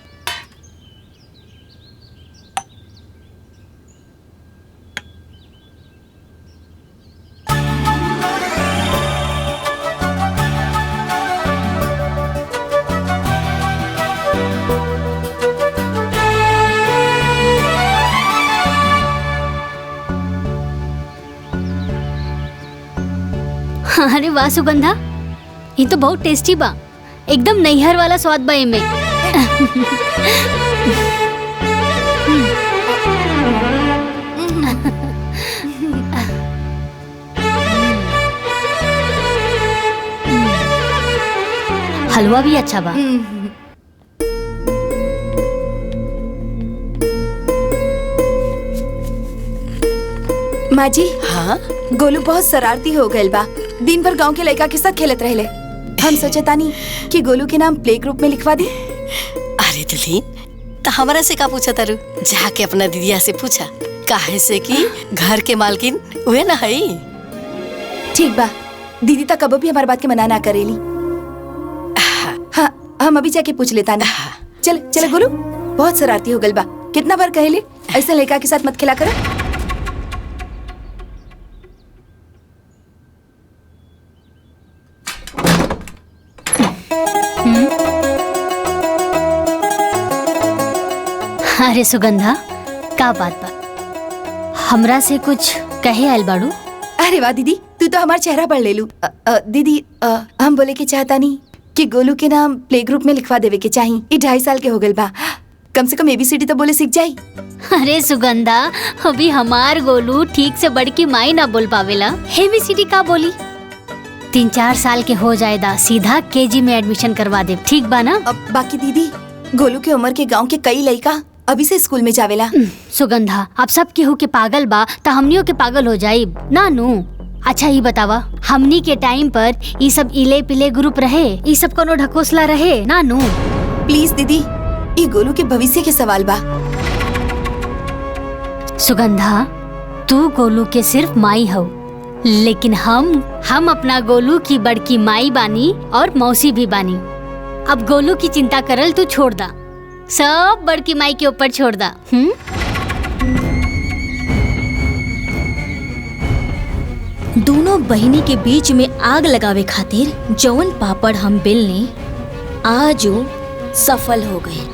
अरे वाह सुगंधा, ये तो बहुत टेस्टी बा। एकदम नैहर वाला स्वाद बा एमे। हलवा भी अच्छा बा। माँ जी, हाँ गोलू बहुत शरारती हो गए बा। दिन भर गांव के लड़का के साथ खेलत रहले। हम सोचे तानी कि गोलू के नाम प्ले ग्रुप में लिखवा दी। अरे दुल्हीन, तो हमारा से का पूछा तारू? जाके अपना दीदिया से पूछा, काहे से कि घर के मालकिन उहे ना हई। ठीक बा, दीदी तक कबो भी हमारी बात के मना ना करेली। हाँ, हम अभी जाके पूछ लेता ना। चल चल गोलू, बहुत शरारती हो गल बा। कितना बार कहले ऐसे लड़का के साथ मत खेला कर। अरे सुगंधा, का बात बा? हमरा से कुछ कहे आयल बाड़ू? अरे वाह दीदी, तू तो हमारा चेहरा पढ़ ले लू। दीदी, हम बोले के चाहता नहीं कि गोलू के नाम प्ले ग्रुप में लिखवा देवे के चाहिए। ये 2.5 साल के हो गए बा, कम से कम ABCD तो बोले सीख जाई। अरे सुगंधा, अभी हमार गोलू ठीक से बड़की माई ना बोल पावेला, ABCD का बोली? 3-4 साल के हो जाएदा, सीधा KG में एडमिशन करवा दे, ठीक बा ना? बाकी दीदी, गोलू के उम्र के गांव के कई लड़का अभी से स्कूल में जावेला। सुगंधा, अब सब केहू के पागल बा त हमनियों के पागल हो जाई ना नू। अच्छा ये बतावा, हमनी के टाइम पर ये सब इले पिले ग्रुप रहे, ये सब कोनो ढकोसला रहे ना नू? प्लीज दीदी, ये गोलू के भविष्य के सवाल बा। सुगंधा, तू गोलू के सिर्फ माई हो, लेकिन हम अपना गोलू की बड़की माई बानी और मौसी भी बानी। अब गोलू की चिंता करल तू छोड़ दा, सब बड़की माई के ऊपर छोड़ दा। दोनों बहिनी के बीच में आग लगावे खातिर जौन पापड़ हम बेलने आज वो सफल हो गए।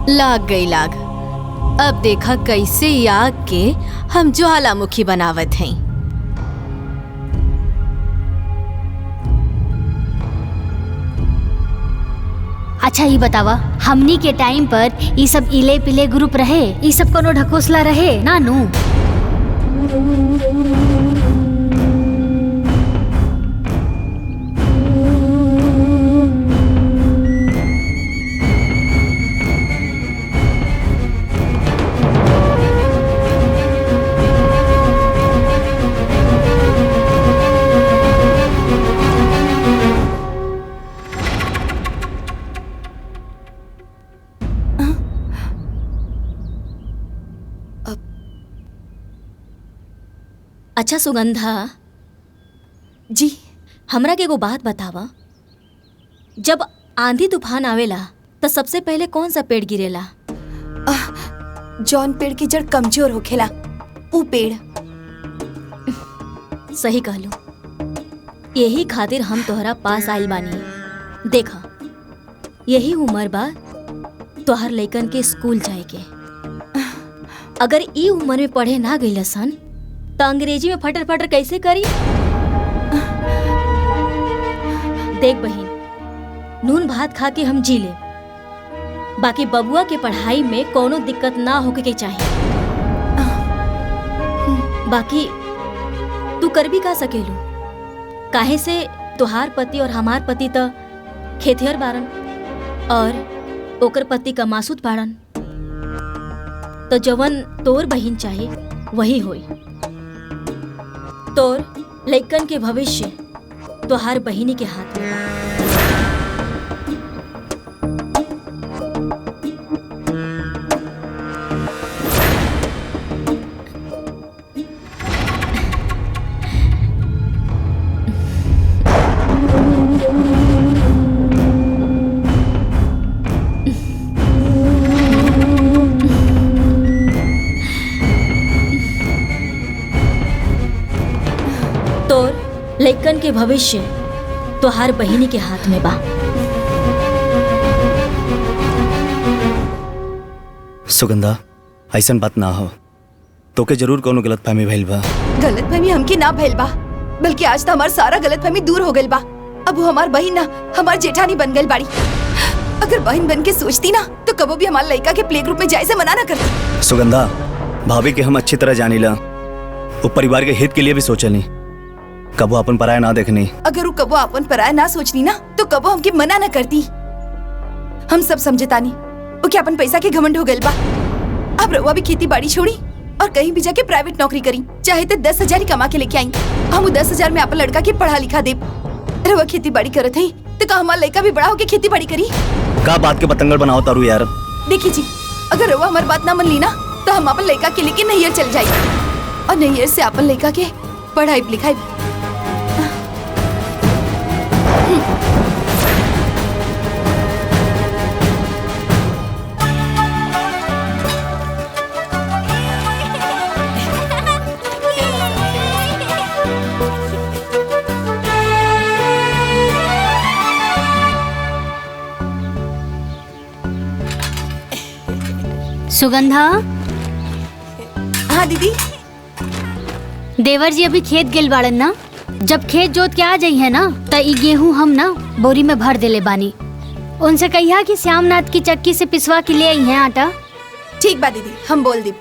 लाग गई लाग। अब देखा कैसे ई आग के हम ज्वालामुखी बनावत हैं। अच्छा ये बतावा, हमनी के टाइम पर ये सब इले पिले ग्रुप रहे, ये सब कोनो ढकोसला रहे ना नू? अच्छा सुगंधा जी, हमरा के एगो बात बतावा, जब आंधी तूफान आवेला तो सबसे पहले कौन सा पेड़ गिरेला? जौन पेड़ की जड़ कमजोर होखेला ऊ पेड़। सही कहलू, यही खातिर हम तोहरा पास आइल बानी। देखा, यही उम्र बा तोहर लइकन के स्कूल जाए के। अगर ई उम्र में पढ़े ना गइल सन तो अंग्रेजी में फटर फटर कैसे करी? देख बहिन, नून भात खा के हम जी ले, बाकी बबुआ के पढ़ाई में कोनो दिक्कत ना होके के चाहिए। बाकी तू कर भी का सकेलू, काहे से तुहार पति और हमार पति तो खेतिहर बारन और ओकर पति का मासूद बारन, तो जवन तोर बहिन चाहे वही होई। तोर लइकन के भविष्य तुहार बहिनी के हाथ में बा। लइकन के भविष्य तोहार बहिनी के हाथ में बा। सुगंधा, ऐसन बात ना हो, तोके जरूर कोनो गलतफहमी भइल बा। गलतफहमी हमके ना भइल बा, बल्कि आज तो हमार सारा गलतफहमी दूर हो गइल बा। अब वो हमार बहिन ना हमार जेठानी बन गइल बाड़ी। अगर बहन बन के सोचती ना तो कबो भी हमारे लड़का के प्ले ग्रुप में जाए से मना ना करती। सुगंधा, भाभी के हम अच्छी तरह जानीला, वो परिवार के हित के लिए भी सोचनी, कबो अपन पराया ना देखनी। अगर वो कबो अपन पराया ना सोचनी ना तो कबो हमके मना ना करती। हम सब समझतानी वो क्या अपन पैसा के घमंड हो गइल बा। अब रउआ भी खेती बाड़ी छोड़ी और कहीं भी जाके प्राइवेट नौकरी करी, चाहे तो 10,000 ही कमा के लेके आई। हम 10,000 में अपन लड़का के पढ़ा लिखा दे। रउआ खेती बाड़ी करत है तो का हमारा लड़का भी बड़ा होके खेती बाड़ी करी? का बात के पतंगड़ बनाओ तारू यार। देखिए जी, अगर रउआ हमारी बात ना मन ली ना तो हम अपन लड़का के लेके नैयर चल जाए और नैयर से अपन लड़का के पढ़ाई लिखाई। सुगंधा। हाँ दीदी। देवर जी अभी खेत गेल बाड़न ना, जब खेत जोत के आ जाई है ना तो ई गेहूं हम ना बोरी में भर देले बानी। उनसे कहिया कि श्यामनाथ की चक्की से पिसवा के ले आई है आटा। ठीक बा दीदी, हम बोल दी।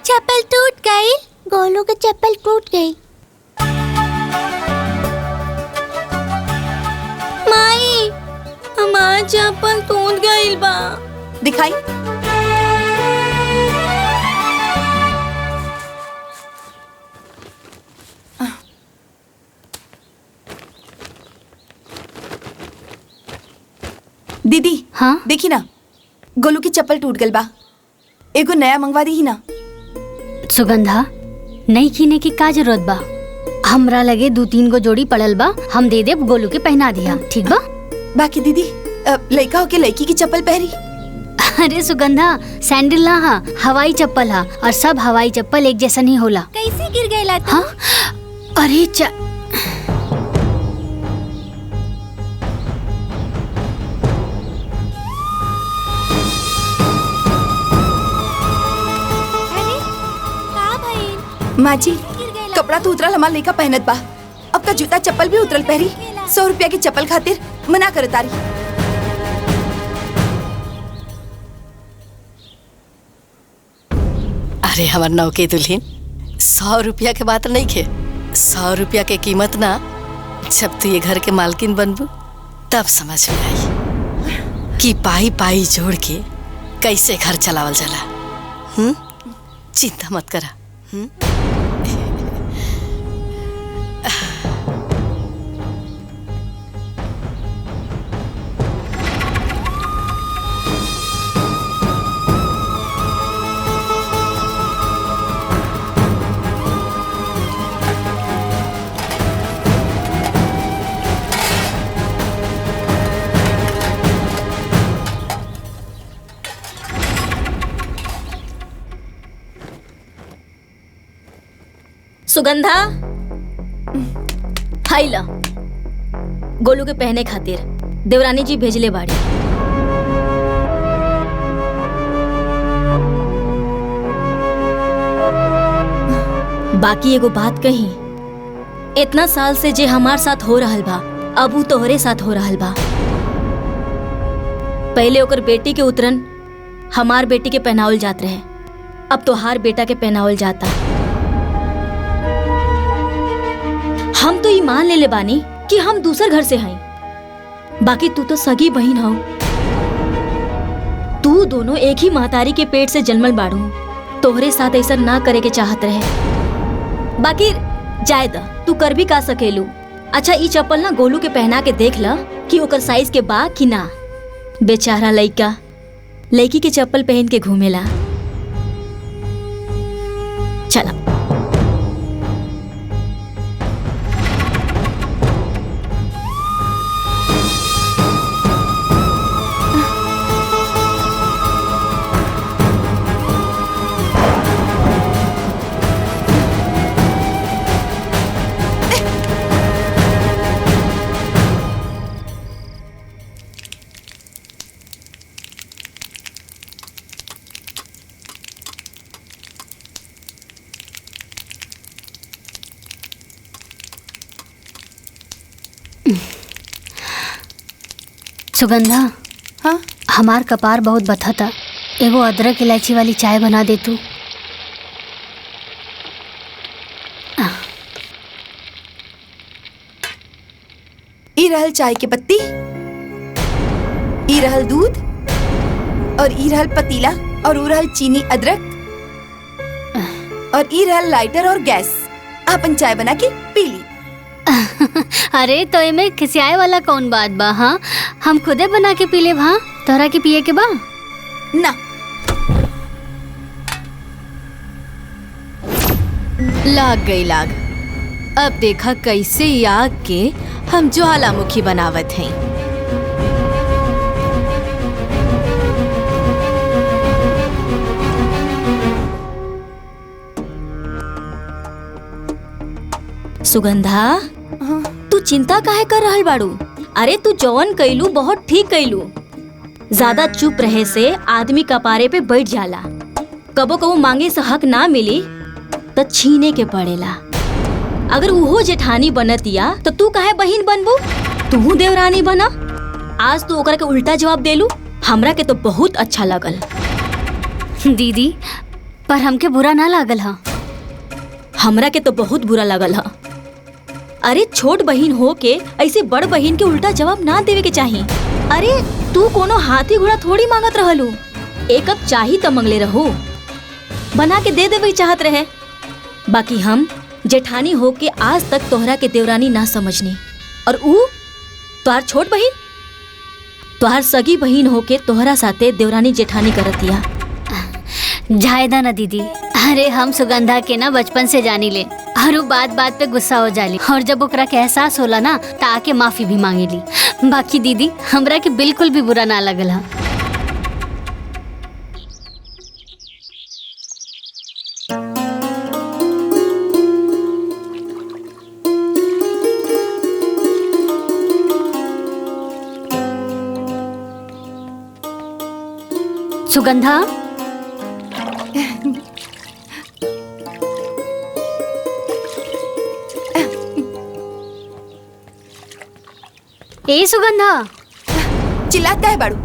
चप्पल टूट गई, गोलू की चप्पल टूट गई। माई, हमार चप्पल टूट गई बा। दिखाई। दीदी, हाँ देखी ना, गोलू की चप्पल टूट गल बा, एगो नया मंगवा दी ही ना। सुगंधा, नई कीने की का जरूरत बा? हमरा लगे 2-3 गो जोड़ी पड़ल बा, हम दे देब, गोलू के पहना दिया, ठीक बा? बाकी दीदी, लड़का होके लड़की की चप्पल पहरी। अरे सुगंधा, सैंडल ना हा, हवाई चप्पल हा, और सब हवाई चप्पल एक जैसा नहीं होला। कैसे गिर गई? हाँ? अरे माँ जी, कपड़ा तो उतरल हमार लड़का पहनत बा, अब का जूता चप्पल भी उतरल पहरी। 100 रुपया की चप्पल खातिर मना कर तारी। अरे हमार नौके दुल्हन, 100 रुपया के बात नहीं खे। 100 रुपया के कीमत ना, जब तू ये घर के मालकिन बनबू तब समझ में आई कि पाई पाई जोड़ के कैसे घर चलावल जाला। चिंता मत करा। सुगंधा हाई ला गोलू के पहने खातिर देवरानी जी भेजले बाड़ी। बाकी एगो बात कही, इतना साल से जे हमार साथ हो रहल बा अब उ तोहरे साथ हो रहल बा। पहले ओकर बेटी के उतरन हमार बेटी के पहनावल जात रहे, अब तोहार बेटा के पहनावल जाता। हम तो ये मान ले बानी कि हम दूसर घर से हई, बाकी तू तो सगी बहन हो। तू दोनों एक ही महतारी के पेट से जन्मल बाड़ू, तोहरे साथ ऐसा ना करे के चाहत रहे। बाकी जाए द, तू कर भी का सकेलू। अच्छा ई चप्पल ना गोलू के पहना के देख ला कि ओकर साइज के बा कि ना। बेचारा लइका लड़की के चप्पल पहन के घूमेला। चला सुगंधा। हाँ हमार कपार बहुत बथा था, एगो अदरक इलायची वाली चाय बना दे तू। ई रहल चाय के पत्ती, ई रहल दूध, और ई रहल पतीला, और ऊ रहल चीनी अदरक, और ई रहल लाइटर और गैस। आपन चाय बना के पी ली। अरे तो एमे खिसियाए वाला कौन बात बा? हाँ हम खुदे बना के पी ले। हाँ तोहरा के पिए के बा ना। लाग गई लाग। अब देखा कैसे ई आग के हम ज्वालामुखी बनावत हैं। सुगंधा तू चिंता काहे कर रहल बाड़ू? अरे तू जौन कैलू बहुत ठीक कैलू। ज्यादा चुप रहे से आदमी कपारे पे बैठ जाला। कबो कबो मांगे से हक ना मिली तो छीने के पड़ेला। अगर उहो जेठानी बनतिया तो तू काहे बहिन बनबू? तू देवरानी बना। आज तू ओकरा के उल्टा जवाब देलू, हमरा के तो बहुत अच्छा लगल। दीदी पर हमके बुरा ना लागल हा। हमरा के तो बहुत बुरा लगल हा। अरे छोट बहिन हो के ऐसे बड़ बहिन के उल्टा जवाब ना देवे के चाही। अरे तू कोनो हाथी घोड़ा थोड़ी मांगत रहलू, एक कप चाही त मंगले रहू, बना के दे देवे चाहत रहे। बाकी हम जेठानी हो के आज तक तोहरा के देवरानी ना समझनी, और ऊ तोहार छोट बहिन, तोहार सगी बहिन हो के तोहरा साथे देवरानी जेठानी करतिया। जायदा ना दीदी। अरे हम सुगंधा के ना बचपन से जानी ले, और बात बात पे गुस्सा हो जाली, और जब ओकरा के एहसास होला ना ता आके माफी भी मांगेली। बाकी दीदी हमरा के बिल्कुल भी बुरा ना लगल हा। सुगंधा ए सुगंधा चिल्लात काहे बाड़ू?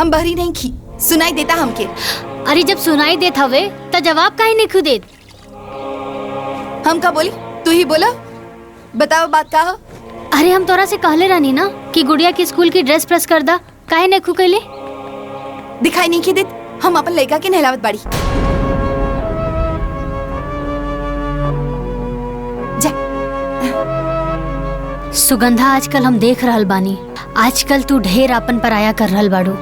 हम बहरी नहीं खी, सुनाई देता हमके। अरे जब सुनाई देत हवे त जवाब काहे नहीं खुदेत? हम का बोली? तू ही बोला। बताओ बात का हो? अरे हम तोरा से कहले रहनी ना कि गुड़िया की स्कूल की ड्रेस प्रेस कर दा, काहे नहीं खुकैले? दिखाई नहीं की देत, हम अपन लड़का के नहलावत बाड़ी। जा। सुगंधा आजकल हम देख रहल बानी, आजकल तू ढेर अपन पराया कर रहल बाड़ू।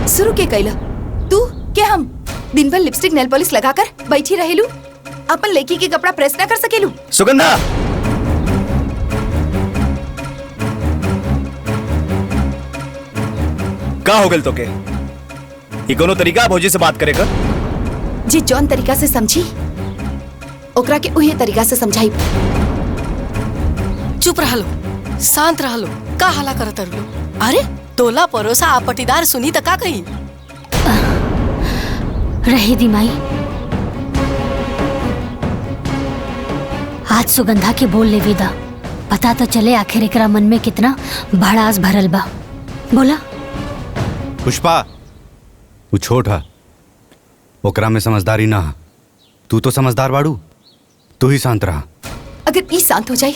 शुरू के कैला तू के हम दिन भर लिपस्टिक नेल पॉलिश लगाकर बैठी रहेलू, अपन लड़की के कपड़ा प्रेस ना कर सकेलू? सुगंधा का हो गल तो के? ये कोनो तरीका भौजी से बात करे कर? जे जौन तरीका से समझी ओकरा के उही तरीका से समझाई। चुप रह लो, शांत रह लो, का हला करत रहो। अरे तोला परोसा आ पटीदार सुनी त का कही। रहे दी माई, आज सुगंधा के बोल ले विदा, पता तो चले आखिर एकरा मन में कितना भड़ास भरल बा। बोला पुष्पा, वो छोट है, ओकरा में समझदारी ना है। तू तो समझदार बाड़ू, तू ही शांत रहा। अगर ई शांत हो जाए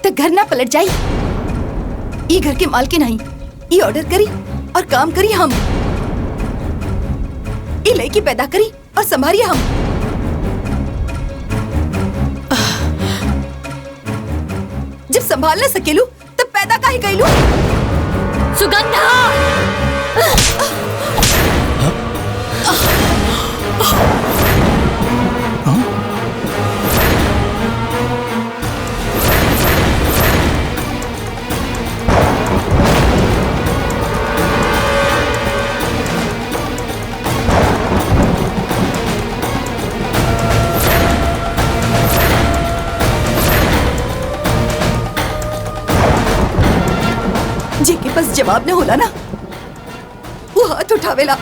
तो घर ना पलट जाए। ई घर के मालकिन नहीं, ई ऑर्डर करी और काम करी हम। ई लड़की पैदा करी और संभारिए हम। जब संभाल न सकेलू तब पैदा काहे कइलू? सुगंधा! जेके पास जवाब न होला ना, वो हाथ उठावेला।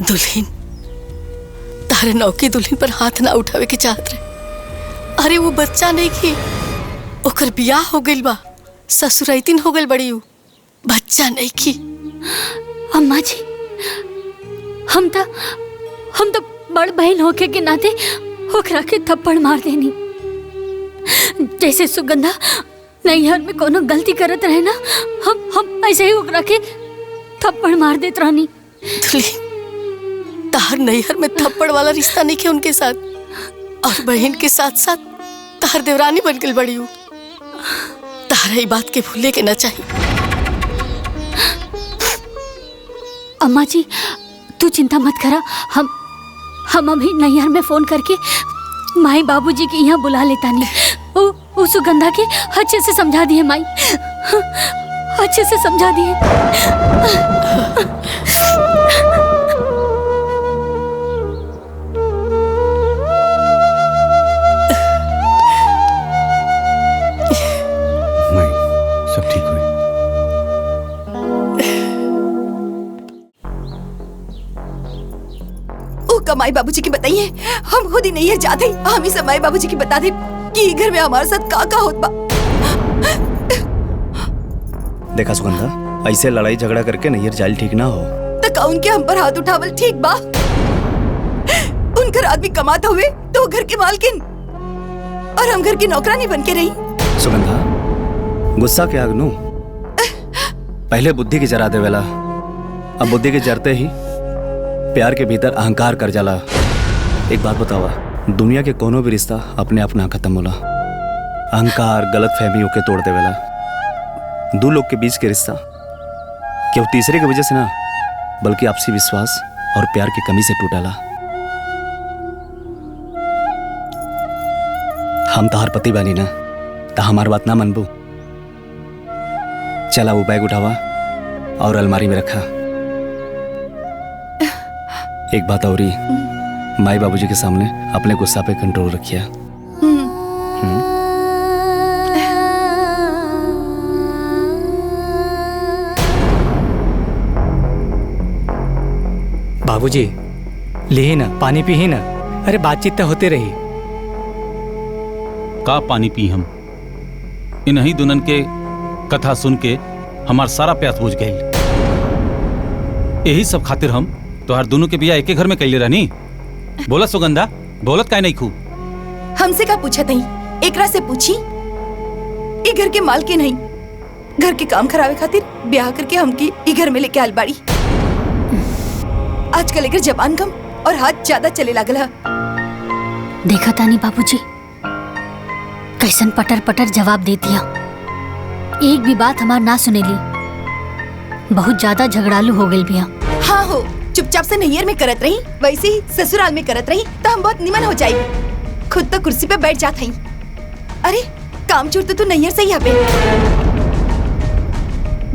दुल्हन, तारे नौकी दुल्हन पर हाथ ना उठावे के चाहत रहे। अरे वो बच्चा नहीं की, ओकर बियाह हो गइल बा, ससुराइतिन हो गइल बड़ी। बच्चा नहीं की। अम्मा जी, हम तो बड़ बहन होके के नाते ओकरा के थप्पड़ मार देनी। जैसे सुगंधा नैहर में कोनो गलती करत रहे ना, हम ऐसे ही ओकरा के थप्पड़ मार देत रहनी। दुल्हन, तार नैहर में थप्पड़ वाला रिश्ता नहीं के उनके साथ, और बहन के साथ साथ तार देवरानी बन गई बड़ी। तारा ये बात के भूले के ना चाहिए। अम्मा जी, तू चिंता मत करा, हम अभी नैहर में फोन करके माई बाबूजी के यहाँ बुला लेता नहीं। वो सुगंधा के अच्छे से समझा दिए माई, अच्छे से समझा दिए। सब ठीक हुई। ओ कमाई बाबूजी की बताइए, हम खुद ही नहीं है जाते। हम ही समाई बाबूजी की बता दे कि घर में हमारे साथ का होत बा। देखा सुगंधा, ऐसे लड़ाई झगड़ा करके नैहर जाल ठीक ना हो। तक उनके हम पर हाथ उठावल ठीक बा? उनकर आदमी कमाता हुए तो घर के मालकिन, और हम घर की नौकरानी बन के रही। सुगंधा, गुस्सा के आग नु पहले बुद्धि की जरा देवेला, अब बुद्धि के जरते ही प्यार के भीतर अहंकार कर जाला। एक बात बतावा, दुनिया के कोनो भी रिश्ता अपने आप ना खत्म होला, अहंकार गलत फहमियों के तोड़ देवेला। दो लोग के बीच के रिश्ता केवल तीसरे की वजह से ना, बल्कि आपसी विश्वास और प्यार की कमी से टूटाला। हम तहार पति बानी ना, तो हमार बात ना मनबू। चला वो बैग उठावा और अलमारी में रखा। एक बात और ही, माई बाबूजी के सामने अपने गुस्सा पे कंट्रोल रखिया। बाबूजी, ले ना पानी पी ही ना। अरे बातचीत तो होते रही। का पानी पी हम? इन्हीं दुल्हन के कथा सुन के हमार सारा प्यास बुझ गई। यही सब खातिर हम तोहार दोनों के बिया एक घर में कैले रहनी। बोला सुगंधा, बोलत काहे नहीं खूब? हमसे का पूछा नहीं, एकरा से पूछी। ई घर के मालकिन नहीं, घर के काम खराबे खातिर ब्याह करके हमकी ई घर में लेके आल बाड़ी। आजकल लेकर जबान कम और हाथ ज्यादा चले लागल है। देखा तानी बाबूजी, कैसन पटर पटर जवाब दे दिया। एक भी बात हमार ना सुनेली, बहुत ज्यादा झगड़ालू हो गई बिया। हाँ हो, चुपचाप से नैयर में करत रही, वैसे ही ससुराल में करत रही तो हम बहुत निमन हो जाये। खुद तो कुर्सी पे बैठ जात हई। अरे काम चोर तो तू नैयर से ही यहाँ पे।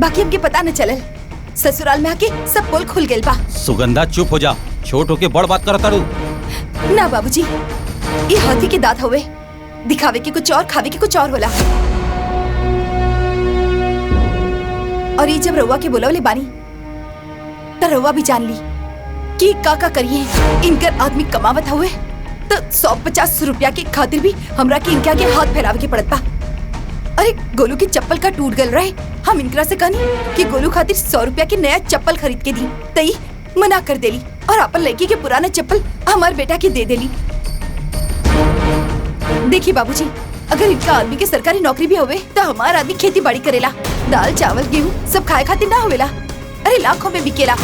बाकी हमके पता न चलल, ससुराल में आके सब पोल खुल गइल बा। सुगंधा चुप हो जा, छोट होके बड़ बात करता रू। ना बाबूजी, ये हाथी के दांत हुए, दिखावे के कुछ और खावे के कुछ और होला। और ये जब रउआ के बोलवले बानी तो रउआ भी जान ली कि का करिए। इनकर आदमी कमावत हुए तो 150 रुपया के खातिर भी हमरा के इनके आगे हाथ फैलावे के पड़त बा। अरे गोलू की चप्पल का टूट गल रहे, हम इनकरा से कहनी कि गोलू खातिर 100 रुपया की नया चप्पल खरीद के दी, तई मना कर देली और अपन लड़की के पुराना चप्पल हमार बेटा के दे देली। देखिए बाबूजी, अगर इनका आदमी के सरकारी नौकरी भी होवे तो हमारा आदमी खेती बाड़ी करेला, दाल चावल गेहूँ सब खाए खातिर ना होवेला। अरे लाखों में बिकेला।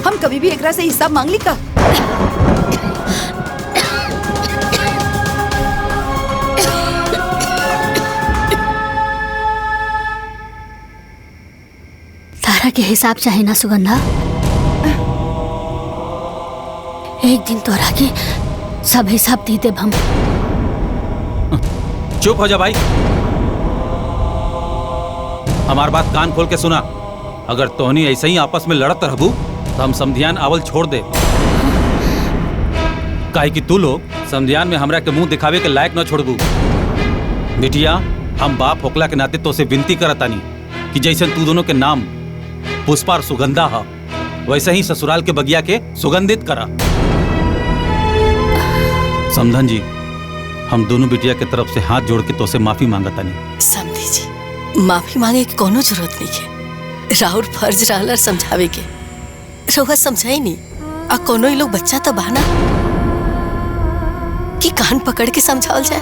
हम कभी भी एकरा से हिसाब मांग ली का? तारा के हिसाब चाहे ना सुगंधा, एक दिन तोरा के सब हिसाब दे देब हम। चुप हो जा भाई, हमार बात कान खोल के सुना। अगर तोहनी ऐसे ही आपस में लड़त रहबू तो हम समधियान आवल छोड़ दे। काहे कि तू लोग समधियान में हमरा के मुंह दिखावे के लायक न छोड़बू। बिटिया, हम बाप होकला के नाते तो से विनती करतानी कि जैसे तू दोनों के नाम पुष्पा और सुगंधा है, वैसे ही ससुराल के बगिया के सुगंधित करा। समधन जी, हम दोनों बिटिया के तरफ से हाथ जोड़ के तो से माफी मांगतानी। समधी जी, माफी मांगे की कोनो जरूरत नहीं है। राहुल फर्ज रहला समझावे के, रउआ समझाई नहीं। आ कोनो ही लोग बच्चा तो बहाना कि कान पकड़ के समझावल जाए।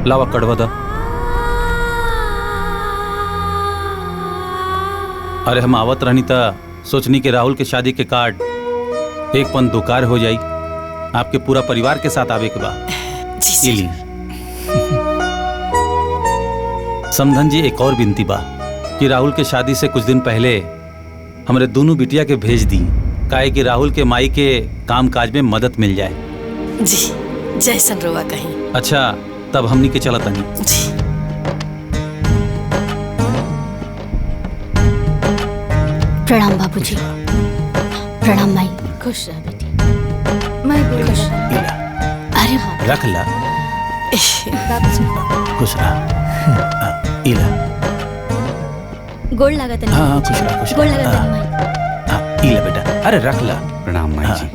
लावा कड़वा दा। अरे हम आवत रहनी था, सोचनी के राहुल के शादी के कार्ड एक पन दुकार हो जाई, आपके पूरा परिवार के साथ आवे के बाद। जी जी। समधन जी, एक और विनती बा कि राहुल के शादी से कुछ दिन पहले हमरे दोनों बिटिया के भेज दी, काहे कि राहुल के माई के काम काज में मदद मिल जाए। जी, जैसन रउआ कहीं। अच्छा, तब हमनी के चलत तनी। जी। प्रणाम बाबूजी। प्रणाम माई। खुश रह बेटी। माई खुश रह। अरे रख ला। खुश रह। इला। गोड़ लागत नहीं। हाँ, खुश रह, खुश रह। गोड़ लागत नहीं माई। इला बेटा, अरे रख ला। प्रणाम माई जी।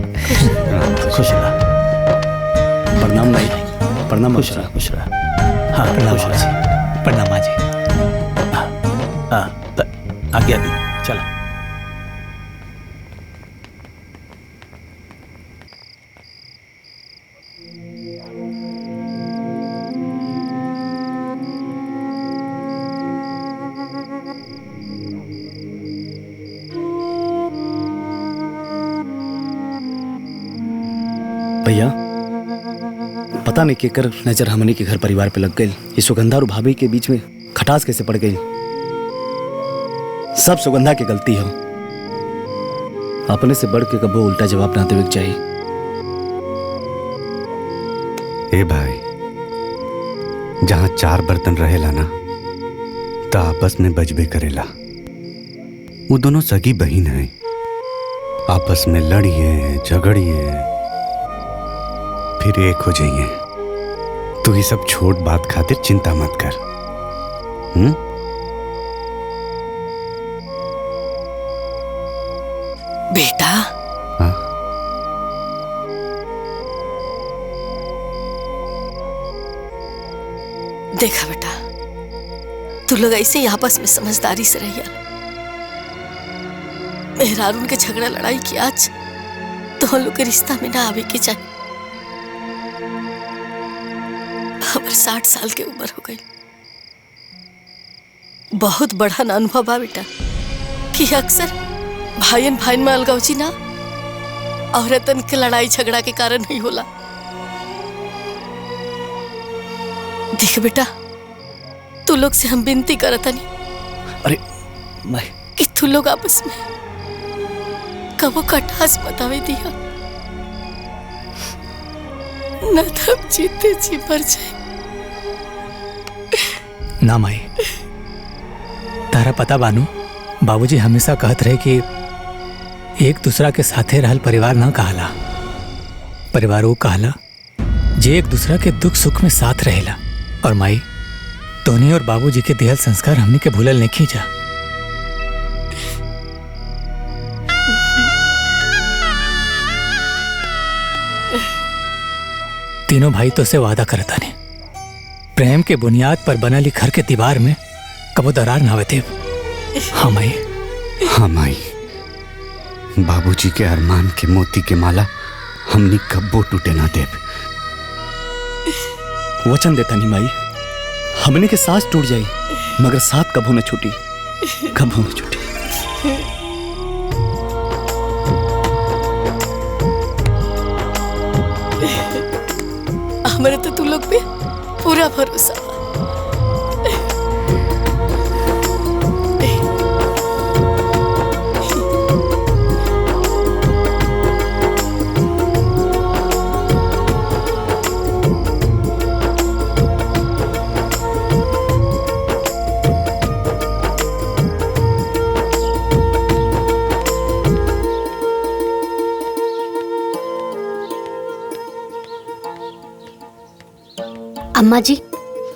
खुश रह। प्रणाम माई। प्रणाम। खुश रह, खुश रह। हाँ, प्रणाम खुश रह। प्रणाम माँ जी। हाँ, आज्ञा दी, चला। भैया, पता नहीं केकर नजर हमनी के घर परिवार पे लग गई। ये सुगंधा और भाभी के बीच में खटास कैसे पड़ गई? सब सुगंधा की गलती हो। अपने से बढ़ के कबो उल्टा जवाब ना देवे के चाहिए। ए भाई, जहां 4 बर्तन रहेला ना तो आपस में बजबे करेला। वो दोनों सगी बहन हैं, आपस में लड़िए झगड़िए फिर एक हो जाइए। तू ये सब छोट बात खातिर चिंता मत कर। बेटा। हाँ? देखा बेटा, तू लोग ऐसे ही आपस में समझदारी से रहिया। मेहरारून के झगड़ा लड़ाई की आज तो हम लोग के रिश्ता में ना आवे के चाहिए। हमारे 60 साल के उम्र हो गई। बहुत बड़ा ना अनुभव बा बेटा कि अक्सर भाईन भाईन में अलगावची ना औरतन के लड़ाई झगड़ा के कारण नहीं होला। देख बेटा, तू लोग से हम विनती करत नहीं अरे माई कि तू लोग आपस में कबो कटास बतावे दिया न तब जीते जी मर जाए। ना माई, तारा पता बानू, बाबूजी हमेशा कहत रहे कि एक दूसरा के साथे रहल परिवार ना कहला, परिवार वो कहला जे एक दूसरा के दुख सुख में साथ रहेला। और माई, तोने और बाबूजी के दिहल संस्कार हमने के भूलल नहीं खींचा। तीनों भाई तो से वादा करता ने प्रेम के बुनियाद पर बनल घर के दीवार में कबो दरार ना आवे देव। हाँ माई। हाँ माई, बाबूजी के अरमान के मोती के माला हमनी कब्बो टूटे ना देव। वचन देता नहीं माई, हमने के सांस टूट जाई मगर साथ कभू न छूटी, कभू न छूटी। हमारे तो तू लोग पे पूरा भरोसा। अम्मा जी,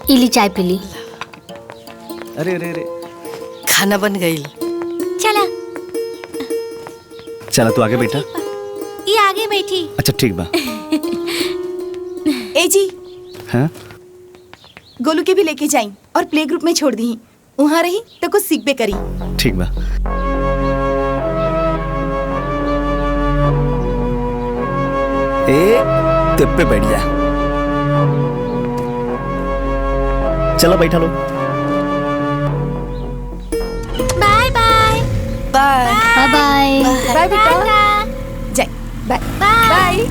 इली चाय पी ली। अरे अरे अरे, खाना बन गई। चला चला तू आगे बेटा। ये आगे बैठी। अच्छा ठीक बा। ए जी, हाँ गोलू के भी लेके जाई और प्ले ग्रुप में छोड़ दी, वहाँ रही तो कुछ सीख बे करी। ठीक बा। ए तेरे पे बैठ जा। चलो बैठा लो। Bye bye bye bye bye bye बेटा, जाए बाय बाय।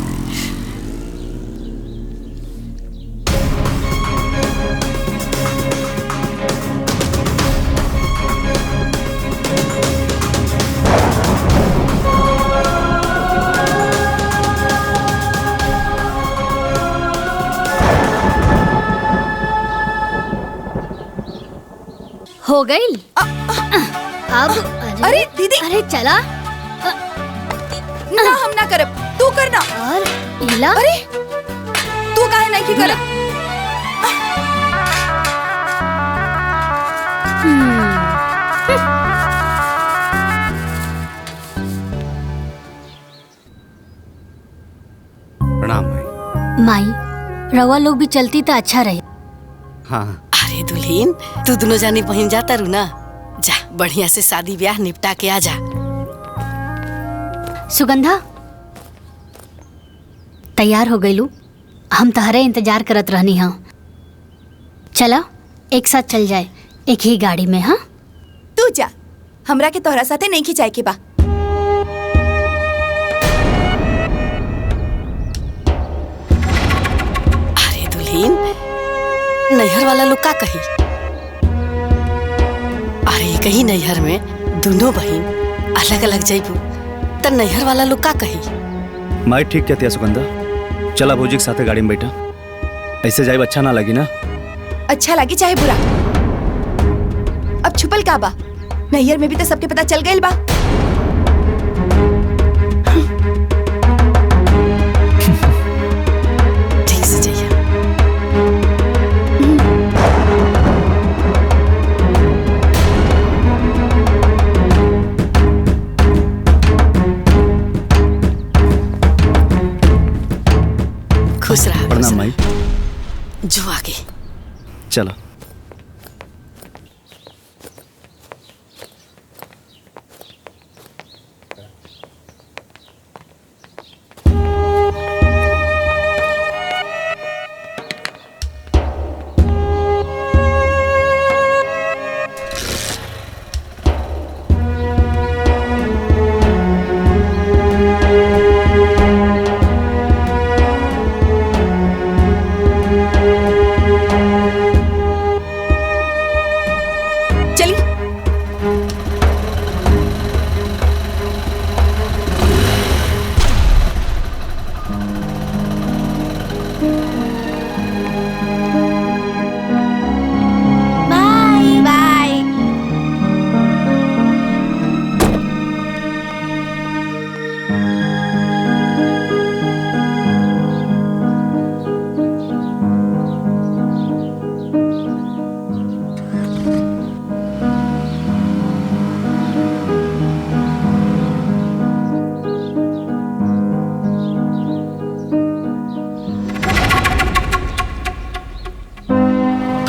हो गई। अब अरे दीदी, अरे चला ना हम ना करब, तू करना। और इला अरे तू काहे नहीं की करब? प्रणाम भाई। माई, रवा लोग भी चलती तो अच्छा रहे। हाँ अरे दुल्हीन, तू दोनों जानी बहन जाता रू ना, जा बढ़िया से शादी ब्याह निपटा के आ जा। सुगंधा तैयार हो गईलू, हम तहरे इंतजार करत रहनी। हाँ चला एक साथ चल जाए, एक ही गाड़ी में। हाँ तू जा, हमरा के तोहरा साथे नहीं खिंचाए के बा। अरे दुल्हीन, नैहर वाला लोग का कही? अरे कहीं नैहर में दोनों बहन अलग अलग जाइबू तो नैहर वाला लोग का कही? माई ठीक कहती है सुगंधा, चला भौजी के साथे गाड़ी में बैठा। ऐसे जाए अच्छा ना लगी ना। अच्छा लगे चाहे बुरा, अब छुपल का बा? नैहर में भी तो सबके पता चल गइल बा। ठीक से जाइए। खुश रहा। प्रणाम माई। जो आगे चलो।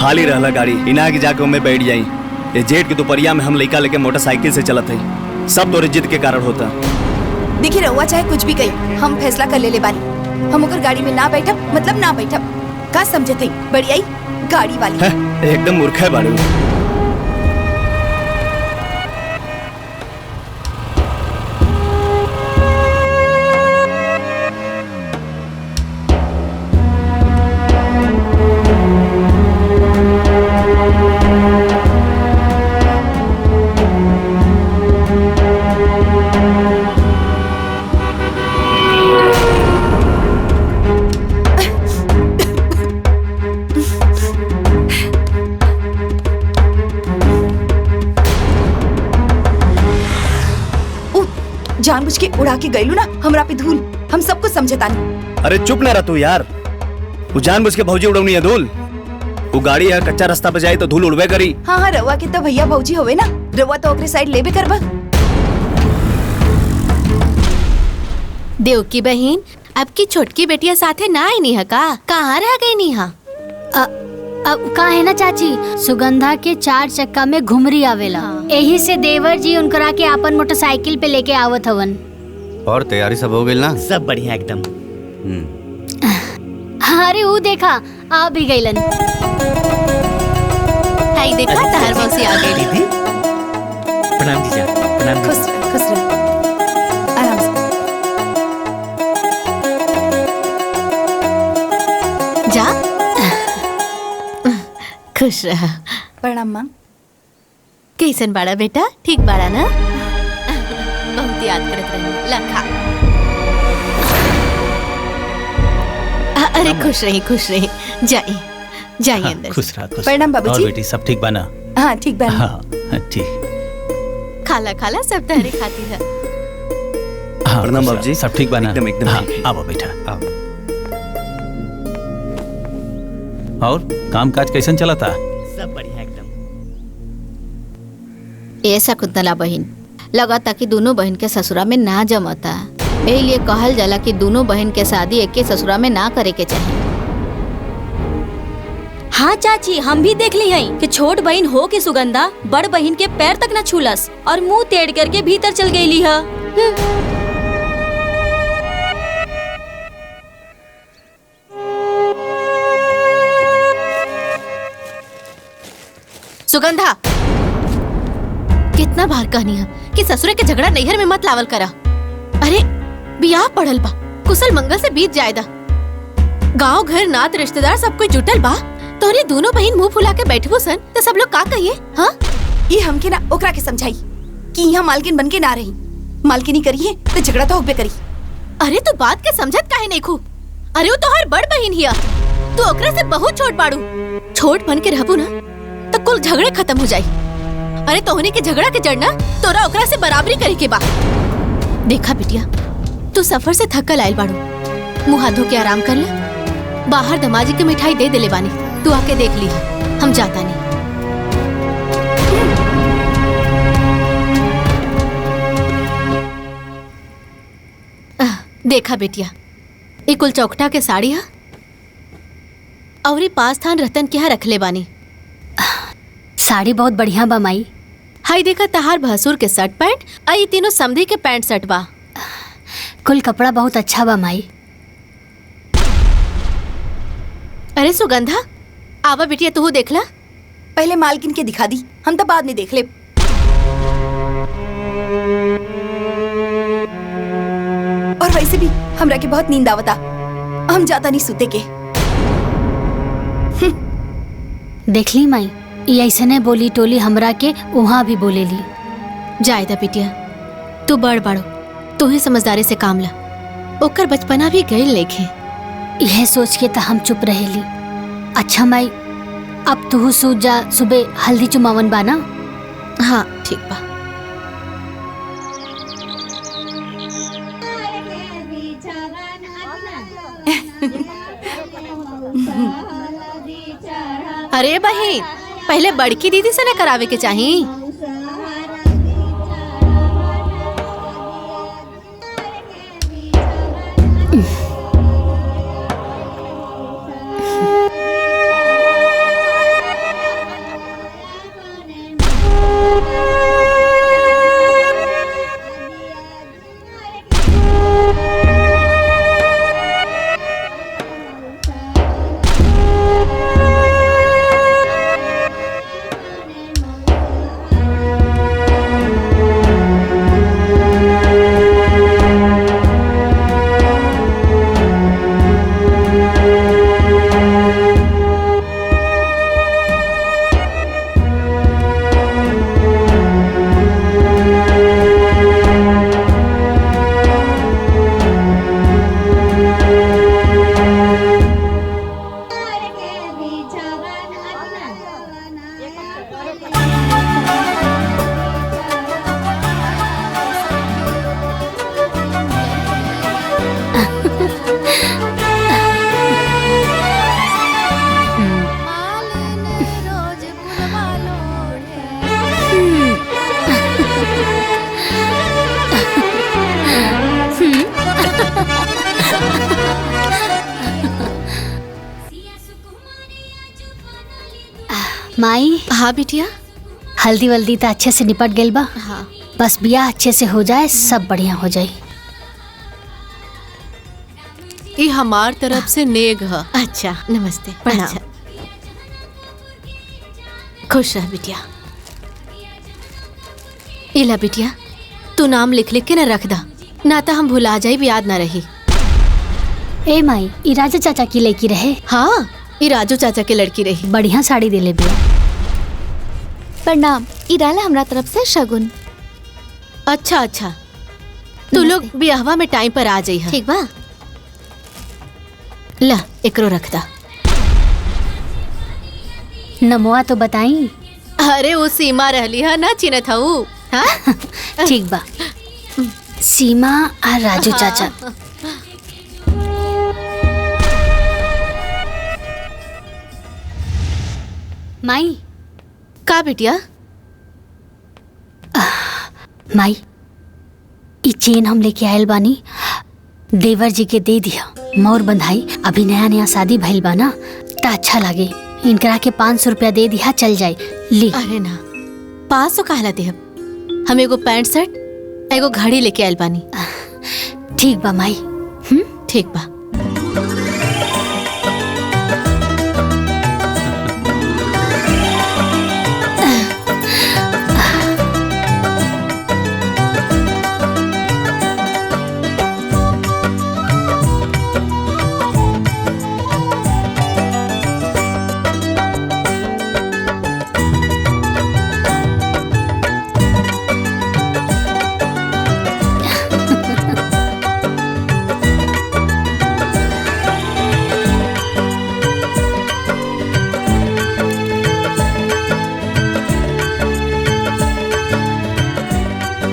खाली रहला गाड़ी इना के जाके में बैठ जाई। ये जेठ के दोपहरिया में हम लइका लेके मोटरसाइकिल से चलत हई। सब तोरे जिद के कारण होता। देखिए रहुआ चाहे कुछ भी कही, हम फैसला कर ले बानी। हम ओकर गाड़ी में ना बैठब मतलब ना बैठब। का समझे थे बड़ी आई गाड़ी वाली एकदम मूर्ख है बाड़ू। जानबूझ के उड़ा के गईलू ना हमरा पे धूल। हम सब कुछ समझता नहीं। अरे चुप ना रह तू यार। वो जानबूझ के भौजी उड़वनी है धूल। वो गाड़ी है कच्चा रास्ता पे जाए तो धूल उड़वे करी। हाँ हाँ रवा के तो भैया भौजी होवे ना, रवा तो ओकरे साइड लेबे करबा। देव की बहन अब की छोटकी बेटिया साथे ना आई नहीं का? कहाँ रह गई नी? हाँ अब का है ना चाची, सुगंधा के 4 चक्का में घुमरी आवेला। यही से देवर जी उनकरा के अपन मोटरसाइकिल पे लेके आवत हवन। और तैयारी सब हो गई ना? सब बढ़िया एकदम। अरे वो देखा आ भी गईलन। हाय देखा तार मौसी आ गई। दीदी प्रणाम जीजा। प्रणाम। खुश रह आराम से जा। खुश रहा। प्रणाम माँ। कैसन बाड़ा बेटा? ठीक बाड़ा ना? बहुत याद करत रही लखा। अरे खुश रही जाइए अंदर। खुश रहा खुश। प्रणाम बाबूजी। और बेटी सब ठीक बना? हाँ ठीक बना। हाँ ठीक। खाला सब तहरे खाती है। हाँ प्रणाम बाबूजी। सब ठीक बना? एकदम हाँ, ठीक। आओ बेटा आओ। और काम काज कैसन चला था? सब बढ़िया एकदम। ऐसा कुतला बहन लगा था कि दोनों बहन के ससुरा में ना जमता। यही लिए कहल जाला कि दोनों बहन के शादी एक के ससुरा में ना करे के चाहिए। हाँ चाची, हम भी देख ली हई कि छोट बहन हो के सुगंधा बड़ बहन के पैर तक न छूलस और मुंह टेढ़ करके भीतर चल गई है। सुगंधा कितना बार कहनी है कि ससुरे के झगड़ा नैहर में मत लावल करा। अरे बियाह पड़ल बा, कुशल मंगल से बीत जाएदा। गांव घर नात रिश्तेदार सब कोई जुटल बा, तोरे दोनों बहन मुंह फुला के बैठबो सन तो सब लोग का कहिए? हाँ ये हमके ना ओकरा के समझाई कि यहाँ मालकिन बन के ना रही। मालकिनी करिए तो झगड़ा तो होबे करी। अरे तू बात के समझत काहे नहीं खू? अरे वो तो हर बड़ बहन हिया, तू ओकरा से बहुत छोट बाड़ू। छोट बन के रहबू ना तो कुल झगड़े खत्म हो जाई। अरे तोहनी के झगड़ा के जड़ना तोरा ओकरा से बराबरी करे के बा। देखा बिटिया, तू सफर से थकल आयल बाड़ू, मुंह हाथ धो के आराम कर ले। बाहर दमाजी के मिठाई दे देले बानी, तू आके देख ली। हम जाता नहीं। देखा बेटिया, ये कुल चौकटा के साड़ी है और ये पास थान रतन क्या रख ले बानी। साड़ी बहुत बढ़िया बा माई। हाय देखा तहार भसुर के शर्ट पैंट और ये तीनों समधी के पैंट शर्ट बा। कुल कपड़ा बहुत अच्छा बा माई। अरे सुगंधा आवा बिटिया, तू देख ला। पहले मालकिन के दिखा दी, हम तो बाद में देख ले। और वैसे भी हमरा के बहुत नींद आवता, हम जाता नहीं सुते के। देख ली माई, ये ऐसने बोली टोली हमरा के वहाँ भी बोलेली। जायदा बिटिया, तू बड़ बाड़ो, तू ही समझदारी से काम ला। ओकर बचपना भी गई लेखे। यह सोच के तो हम चुप रहेली। अच्छा माई, अब तू सूझ जा, सुबह हल्दी चुमावन बा ना? हाँ ठीक बा। अरे बहन, पहले बड़की दीदी से न करावे के चाहिए। माई। हाँ बिटिया। हल्दी वल्दी तो अच्छे से निपट गइल बा। हाँ। बस बियाह अच्छे से हो जाए, सब बढ़िया हो जाए। ये हमार तरफ से नेग है। अच्छा नमस्ते, प्रणाम। खुश रह बिटिया। इला बिटिया, तू नाम लिख लिख के न रख दा, ना तो हम भुला जाए, याद ना रही। ए माई, ई राजा चाचा की लड़की रहे। हाँ, ये राजू चाचा के लड़की रही। बढ़िया साड़ी दिले बिया। प्रणाम, इराला हमरा तरफ से शगुन। अच्छा अच्छा, तू लोग ब्याहवा में टाइम पर आ जाइए। ठीक बा। ला एकरो रख दा। नमोआ तो बताई। अरे वो सीमा रहली है ना, चिन्हत हूँ। हाँ ठीक बा। सीमा और राजू चाचा। माई। का बिटिया? माई, ई चेन हम लेके आयल बानी, देवर जी के दे दिया। मोर बंधाई, अभी नया नया शादी भइल बा ना, तो अच्छा लगे। इनकरा के 500 रुपया दे दिया, चल जाए। ली। अरे ना, 500 कहला दे। हम एगो पैंट शर्ट एगो घड़ी लेके आयल बानी। ठीक बा माई। ठीक बा।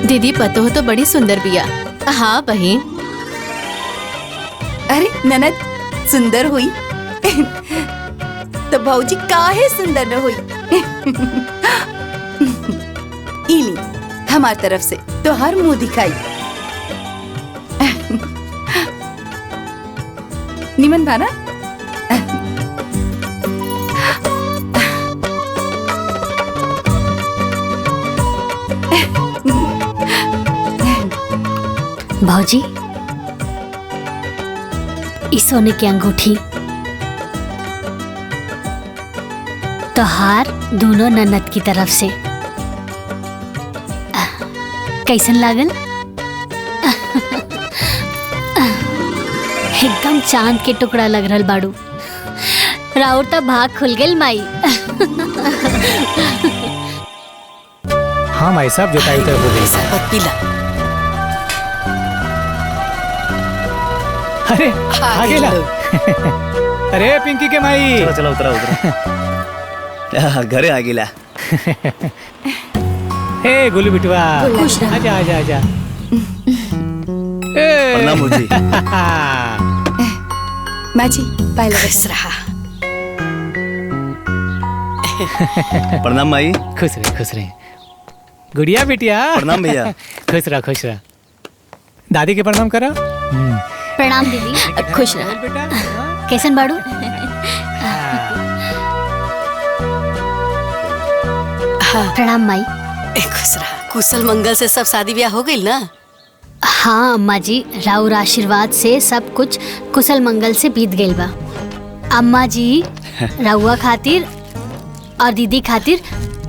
दीदी पतो हो तो बड़ी सुंदर बिया। हाँ बहन। अरे ननद सुंदर हुई तो भौजी काहे सुंदर न हुई। इली हमार तरफ से तो हर मुंह दिखाई। निमन भाना। भौजी, इस सोने की अंगूठी तोहार दोनों ननद की तरफ से। कैसन लागल? एकदम चांद के टुकड़ा लग रहल बाड़ू। राउर तो भाग खुल गेल माई। हाँ माई साहब, जोताई तो हो गई। शरबत पीला। अरे आ गेला। अरे पिंकी के माई। चलो चलो, उतरा उतरा। घरे आ गेला। ए गुल्लू बिटवा, आजा आजा आजा। प्रणाम मुझी। माँ जी पायल बस रहा। प्रणाम माई। खुश रहे खुश रहे। गुड़िया बिटिया। प्रणाम भैया। खुश रहा खुश रहा। दादी के प्रणाम करा। प्रणाम दीदी। खुश रह। कैसन बाड़ू? प्रणाम माई। खुश रहा। कुशल मंगल से सब शादी ब्याह हो गई ना? हाँ अम्मा जी, राउर आशीर्वाद से सब कुछ कुशल मंगल से बीत गइल बा। अम्मा जी रउआ खातिर और दीदी खातिर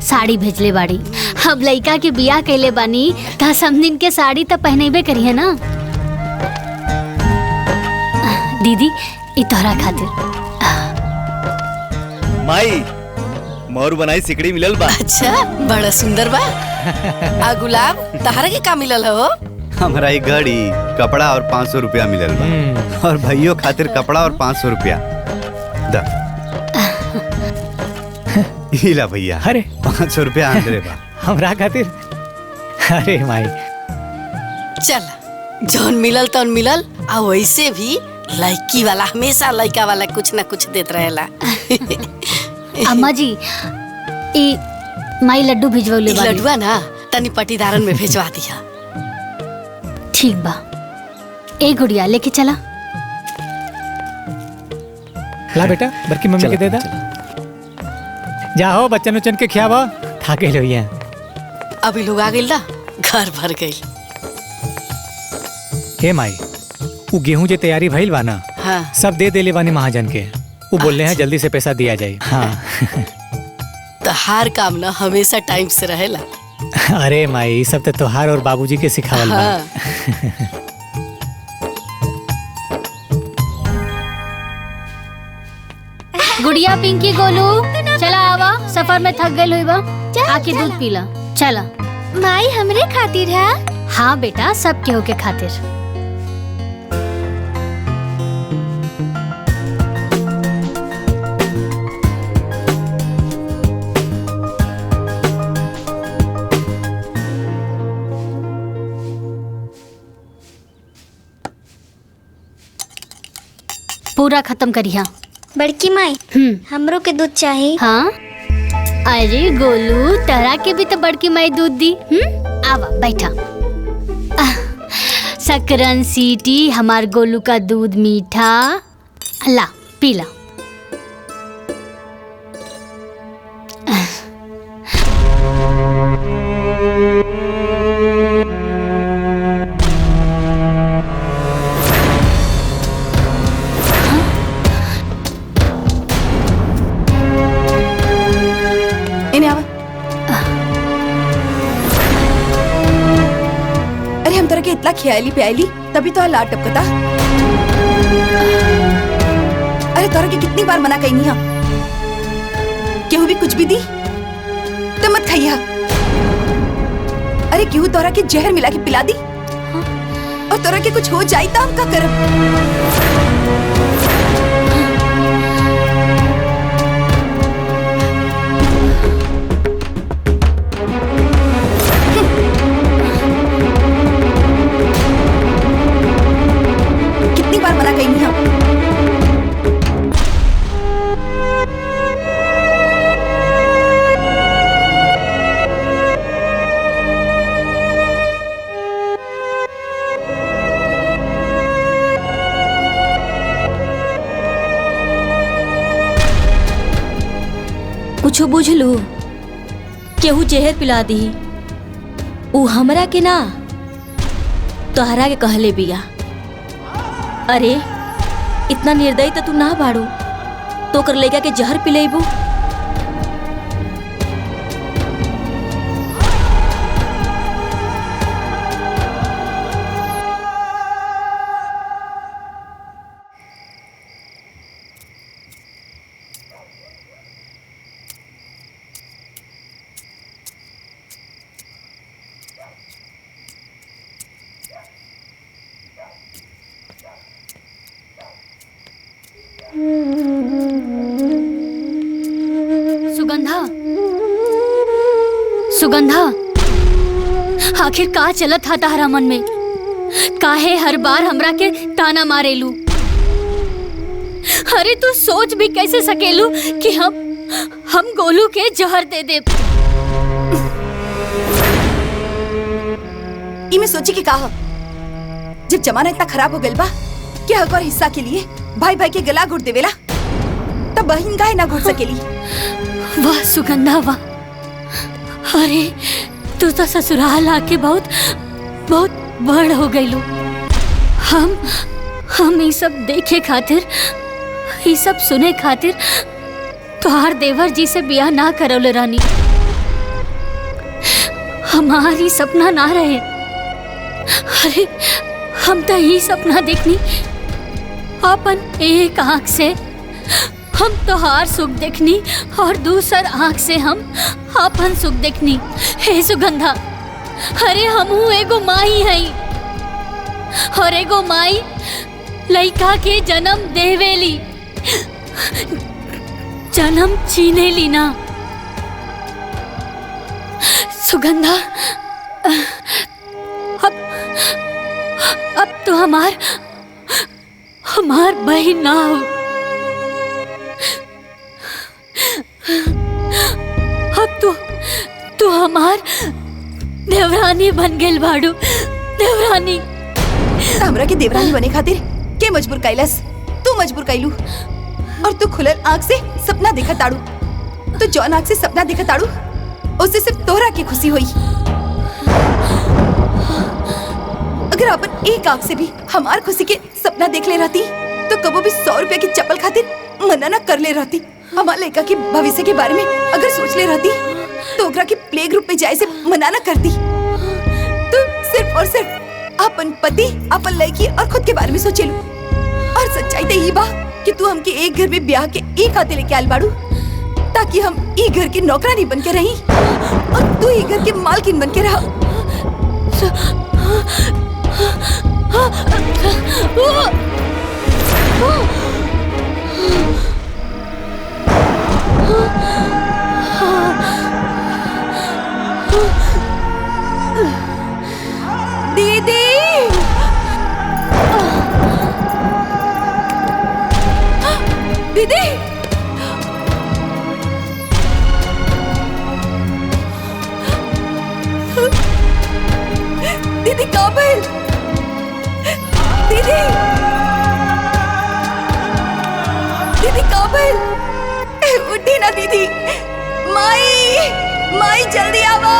साड़ी भेजले बाड़ी। अब लइका के बियाह कैले बानी त समदिन के साड़ी तो पहनेबे करिए ना। दीदी ई तोहरा खातिर। माई, मोर बनाई सिकड़ी मिलल बा। अच्छा, बड़ा सुंदर बा। आ गुलाब तहरा के का मिलल हो? हमारा एक घड़ी, कपड़ा और 500 रुपया मिलल बा। और भाइयों खातिर कपड़ा और 500 रुपया। दा इला भैया। अरे 500 रुपया आंदरे बा। हमरा खातिर। अरे माई, चल जौन मिलल तौन मिलल। आ वैसे भी लड़की वाला हमेशा लड़का वाला कुछ ना कुछ देत रहेला। अम्मा जी ई माई लड्डू भिजवले बाड़ी। लड्डुआ ना तनी पटीदारन में भेजवा दिया। ठीक बा। ए गुड़िया लेके चला। ला बेटा, बड़की मम्मी के दे दा। जाओ बच्चन उच्चन के खियावा, थाके लोइया। अभी लोग आ गइल ना, घर भर गइल। हे माई, वो गेहूं जे तैयारी भइल बा ना, हाँ। सब दे देले बानी महाजन के। वो बोल रहे हैं जल्दी से पैसा दिया जाए। हाँ। तो हर काम ना हमेशा टाइम से रहेला। अरे माई, सब तो तोहार और बाबूजी के सिखावल बा। हाँ। गुड़िया, पिंकी, गोलू, चला आवा, सफर में थक गए हुई बा, आके दूध पीला। चला। माई हमरे खातिर है? हाँ बेटा, सब केहू के खातिर। पूरा खत्म करिया। बड़की माई, हमरो के दूध चाहिए। हाँ, अरे गोलू, तहरा के भी तो बड़की माई दूध दी। आवा बैठा। सकरन सीटी, हमार गोलू का दूध मीठा। ला पीला। इन्हें आवा। अरे हम तरह के इतना खियाली प्याली तभी तो लाट टपकता। अरे तोरा के कितनी बार मना कही हम, केहू भी कुछ भी दी तो मत खाइया। अरे केहू तोरा के जहर मिला के पिला दी और तोरा के कुछ हो जाए तो हम का करब? कितनी बार मना कही हम। कुछ बुझलू, केहू जहर पिला दी, ऊ हमरा के ना तोहरा के कहले बिया। अरे इतना निर्दयी तो तू ना बाड़ू, तो कर लेगा के जहर पिलेबू। सुगंधा, सुगंधा, आखिर का चलत था तारा मन में? काहे हर बार हमरा के ताना मारेलू? अरे तू सोच भी कैसे सकेलू कि हम गोलू के जहर दे दे? इमे सोची के कहा, जब जमाना इतना खराब हो गइल बा कि हक और हिस्सा के लिए भाई भाई के गला घुट देवेला, तब बहन काहे ना घुट सकेली? वाह सुगंधा वाह। अरे तू तो ससुराल आके बहुत बहुत बड़ हो गईलू। हम ये सब देखे खातिर, ये सब सुने खातिर तोहार देवर जी से बियाह ना करौले रानी। हमारी सपना ना रहे। अरे हम तो यही सपना देखनी, अपन एक आँख से हम तोहार सुख देखनी और दूसर आँख से हम अपन सुख देखनी। हे सुगंधा, अरे हमहू एगो माई हई और एगो माई लइका के जन्म देवेली, जन्म छीनेली ना। सुगंधा, अब तो हमार बहन ना हो। अब तू हमार देवरानी बन गेल बाड़ू। देवरानी हमरा के देवरानी बने खातिर के मजबूर कैलस? तू मजबूर कैलू और तू खुलल आँख से सपना देखा ताड़ू। तो जौन आँख से सपना देखा ताड़ू उससे सिर्फ तोहरा की खुशी हुई। अगर अपन एक आँख से भी हमार खुशी के सपना देख ले रहती तो कबो भी 100 रुपया की चप्पल खातिर मना न कर ले रहती। हमार लड़का के भविष्य के बारे में अगर सोच ले रहती तो ओकरा के प्ले ग्रुप में जाए से मना न करती। तो सिर्फ और सिर्फ अपन पति, अपन लड़की और खुद के बारे में सोचेलू। और सच्चाई तो यही बा कि तू हमके एक घर में ब्याह के एक हाथे लेके आल बाड़ू ताकि हम ई घर की नौकरानी बन के रही और तू ई घर के मालकिन बन के रहा। दीदी दीदी दीदी काबिल दीदी दीदी काबिल उठी ना दीदी। माई माई जल्दी आवा।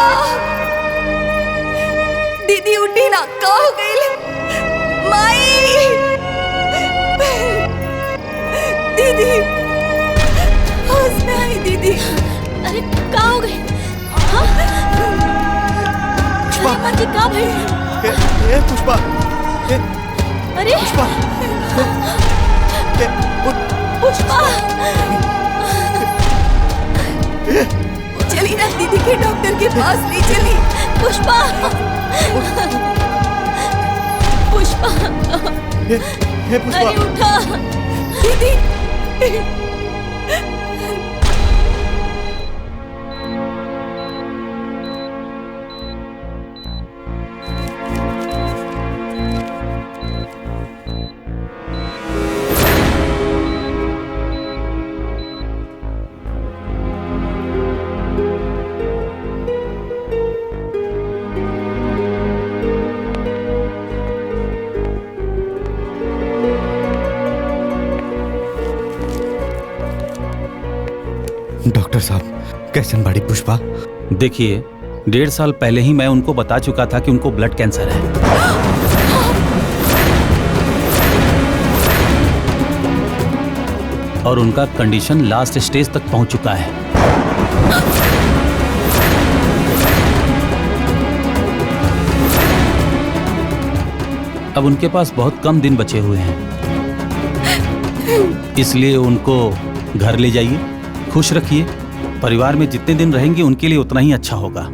दीदी उठी ना, का हो गई? माई दीदी होश में आई दीदी। अरे का हो गई? पुष्पा जी का भाई? पुष्पा अरे पुष्पा पुष्पा चली ना दीदी के डॉक्टर के पास ले चली। पुष्पा पुष्पा पुष्पा अरे उठा दीदी। डॉक्टर साहब कैसन बाड़ी पुष्पा? देखिए 1.5 साल पहले ही मैं उनको बता चुका था कि उनको ब्लड कैंसर है। और उनका कंडीशन लास्ट स्टेज तक पहुंच चुका है। अब उनके पास बहुत कम दिन बचे हुए हैं, इसलिए उनको घर ले जाइए, खुश रखिए। परिवार में जितने दिन रहेंगे उनके लिए उतना ही अच्छा होगा।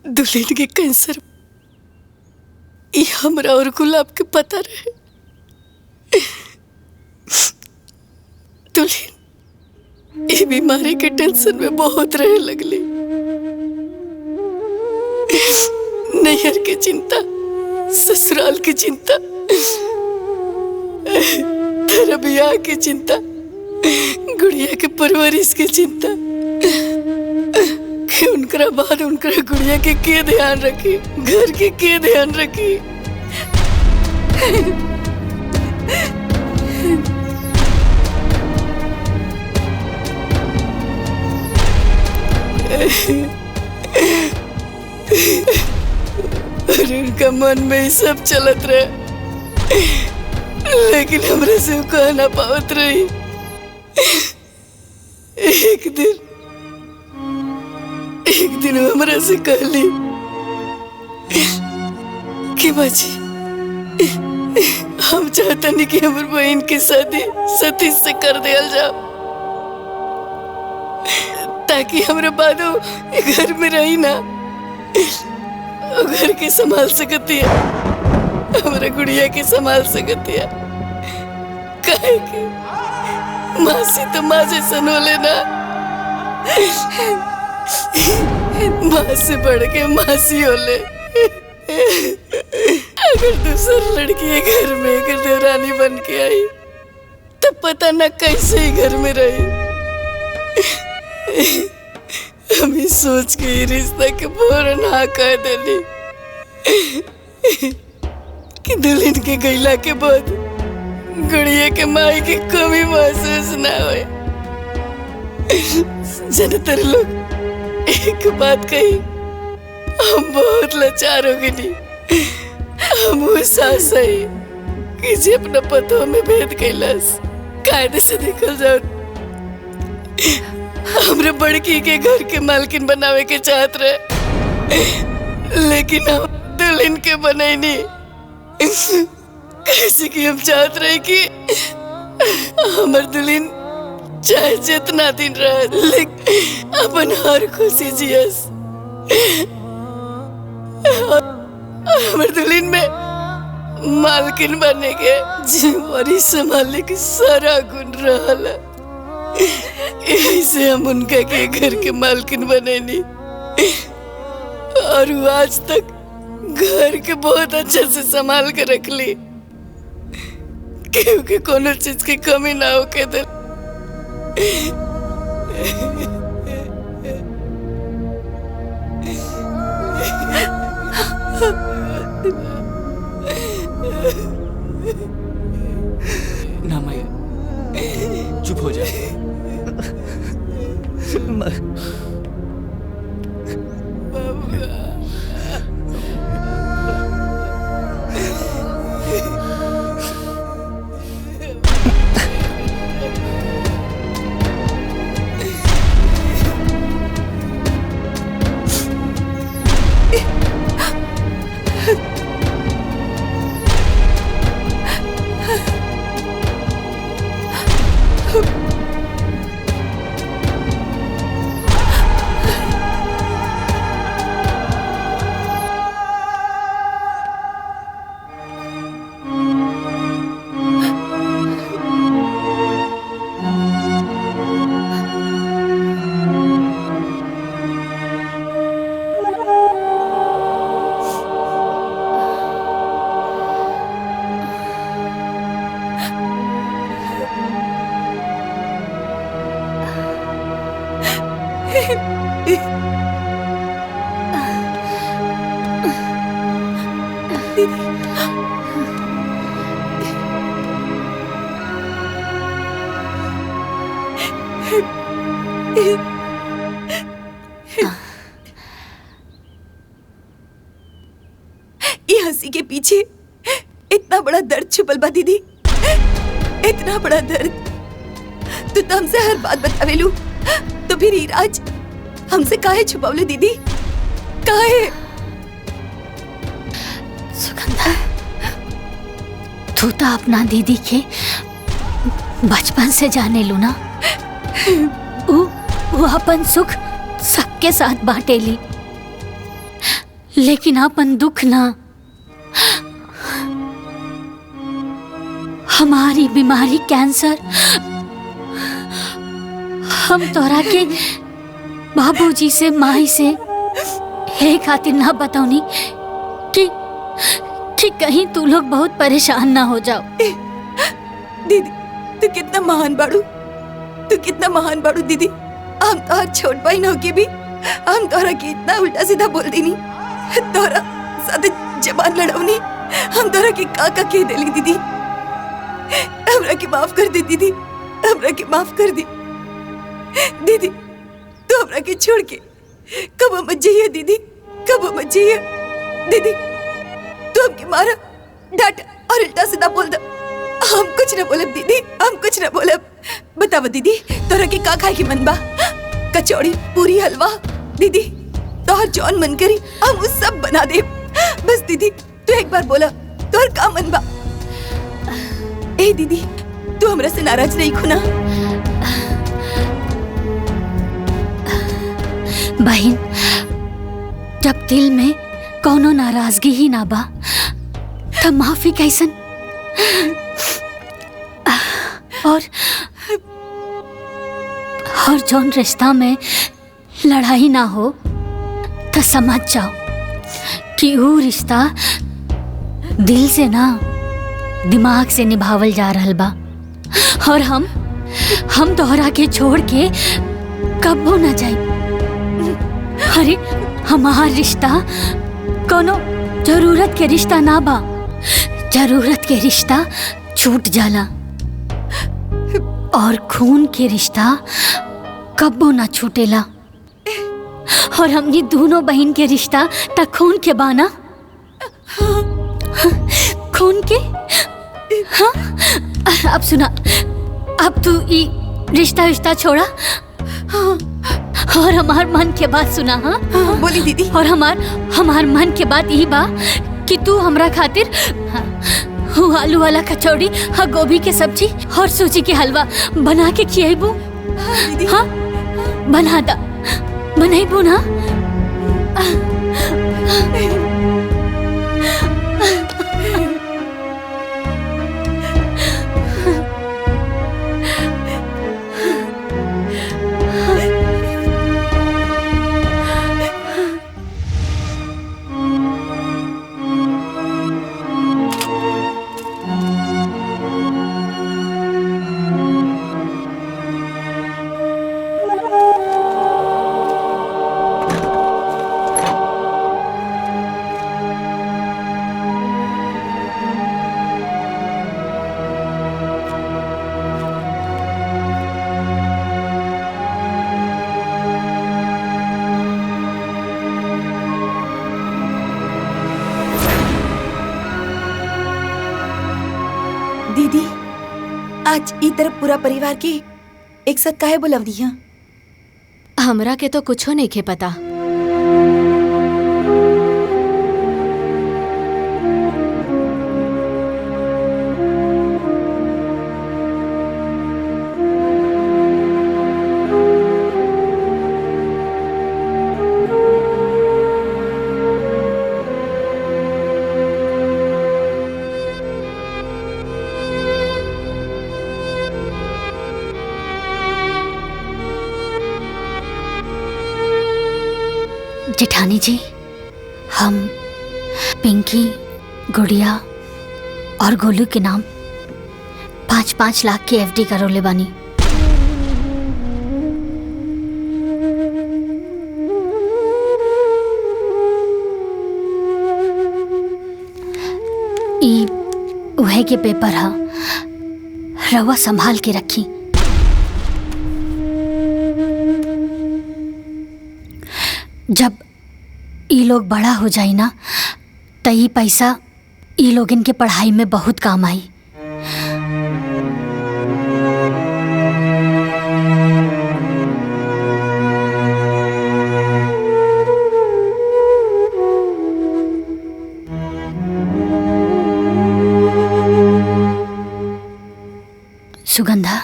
दुल्हन के कैंसर ये हमरा और गुलाब के पता रहे। दुल्हन ये बीमारी के टेंशन में बहुत रहे लगली। नैहर की चिंता, ससुराल की चिंता, तेरा ब्याह की चिंता, गुड़िया के परवरिश की चिंता कि उनका बाद उनका गुड़िया के ध्यान रखी, घर के ध्यान रखी। और उनका मन में ही सब चलत रहे, लेकिन हमरे से कह ना पावत रही। एक दिन हमरा से कहली कि बाजी हम चाहता नहीं कि हमारी बहन की शादी सतीश से कर दिया जाओ, ताकि हमारे बाद घर में रही ना, घर के संभाल सकती है, हमारे गुड़िया के संभाल सकती है। काहे कि माँ से तो माँ जैसन हो लेना, माँ से बढ़ के मासी होले। अगर दूसर लड़की ये घर में अगर देवरानी बन के आई तो पता न कैसे ही घर में रही। हम ही सोच के ही रिश्ता के फौरन हाँ कह देली कि दुल्हन के गैला के बाद गुड़िया के माई की कमी महसूस ना होए। जनतर लोग एक बात कही, हम बहुत लाचार हो गई। हम वो सास है कि जे अपना पतों में भेद कैलास कायदे से निकल जाओ। हमरे बड़की के घर के मालकिन बनावे के चाहत रहे, लेकिन हम दुल्हन के बने नहीं। कैसे कि हम चाहत रहे कि हमर दुल्हन चाहे जितना दिन रहे लेकिन अपन हर खुशी जियस। हमर दुल्हन में मालकिन बने के जिम्मेवारी संभालने की सारा गुण रहल। ऐसे हम उनका के घर के मालकिन बने नहीं, और वो आज तक घर के बहुत अच्छे से संभाल के रख ली, क्योंकि कोनो चीज की कमी ना हो के दे। ना माई, चुप हो जा। ये हंसी के पीछे इतना बड़ा दर्द छुपल बा दीदी, इतना बड़ा दर्द। तू तो हमसे हर बात बतावेलू, तो फिर ईराज हमसे काहे छुपावले दीदी, काहे? सुगंधा, तू तो अपना दीदी के बचपन से जाने लू ना। वो अपन सुख सबके साथ बांटेली, लेकिन अपन दुख ना। हमारी बीमारी कैंसर हम तोरा के बाबूजी से माई से हे खातिर ना बताऊनी कि कहीं तू लोग बहुत परेशान ना हो जाओ। दीदी तू कितना महान बाड़ू, तू कितना महान बाड़ू दीदी। हम तो छोट बहन होके भी हम तोरा के इतना उल्टा सीधा बोल देनी, तोरा साथे जबान लड़ौनी, हम तोरा के का कह देली दीदी। हमरा के माफ कर दे दीदी, हमरा के माफ कर दे दीदी। तू हमरा के छोड़ के कब मत जाइए दीदी, कब मत जाइए दीदी। तू हमके मारा, डांटा और उल्टा सीधा बोल दा, हम कुछ न बोलब दीदी, हम कुछ न बोलब। बतावा दीदी तोरा के का खाए के मन बा? कचौड़ी, पूरी, हलवा दीदी तोहर जौन मन करी हम उस सब बना दे। बस दीदी तू एक बार बोला तोहर का मन बा। ए दीदी तू हमरा से नाराज नहीं खुना? बहन, जब दिल में कोनो नाराजगी ही ना बा तब माफी कैसन? और और जौन रिश्ता में लड़ाई ना हो तो समझ जाओ कि वो रिश्ता दिल से ना दिमाग से निभावल जा रहल बा। और हम तोहरा के छोड़ के कब्बो ना जाई। अरे हमार रिश्ता कोनो जरूरत के रिश्ता ना बा। जरूरत के रिश्ता छूट जाला और खून के रिश्ता कब्बो ना छूटेला। और हमनी दोनों बहन के रिश्ता त खून के बाना। खून के हाँ? अब सुना, अब तू ई रिश्ता छोड़ा और हमार मन के बात सुना। हाँ बोली दीदी। और हमार मन के बात यही बा कि तू हमरा खातिर आलू वाला कचौड़ी हाँ गोभी के सब्जी और सूजी के हलवा बना के खियाबू। हाँ बना दा, बनाइबू ना। दीदी आज ई तरफ पूरा परिवार के एक साथ काहे बुलवनी है? हमरा के तो कुछो नहीं के पता। जेठानी जी, हम पिंकी, गुड़िया और गोलू के नाम 5-5 लाख की एफडी करोले बानी। ई उहे के पेपर हा, रवा संभाल के रखी। जब ई लोग बड़ा हो जाई ना त ई पैसा ई लोगन के पढ़ाई में बहुत काम आई। सुगंधा,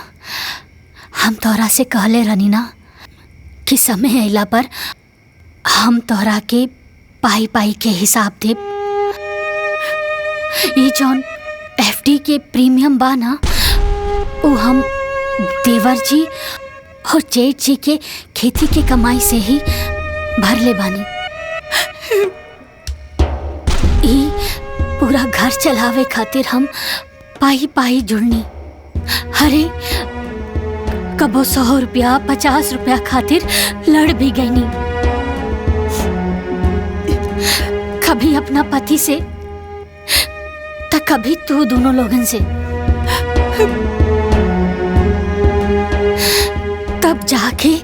हम तोहरा से कहले रहनी ना कि समय अइला पर हम तोहरा के पाई पाई के हिसाब दे। ये जौन एफडी के प्रीमियम बा ना वो हम देवर जी और जेठ जी के खेती के कमाई से ही भर ले बानी। ई पूरा घर चलावे खातिर हम पाई पाई जुड़नी। अरे कबो 100 रुपया 50 रुपया खातिर लड़ भी गई नी। कभी अपना पति से तो कभी तू दोनों लोगन से। तब जाके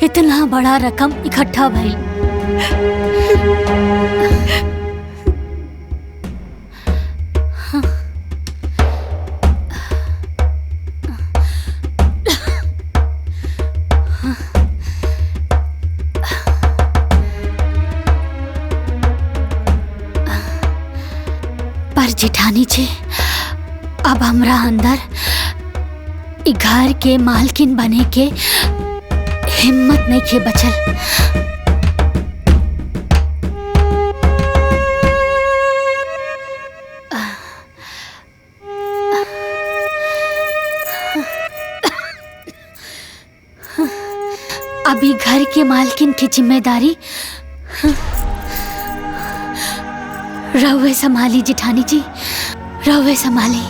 इतना बड़ा रकम इकट्ठा भई। पर जेठानी जी, अब हमरा अंदर ई घर के मालकिन बने के हिम्मत नहीं के बचल। अभी घर के मालकिन की जिम्मेदारी रहुए संभाली जेठानी जी, रहुए संभाली।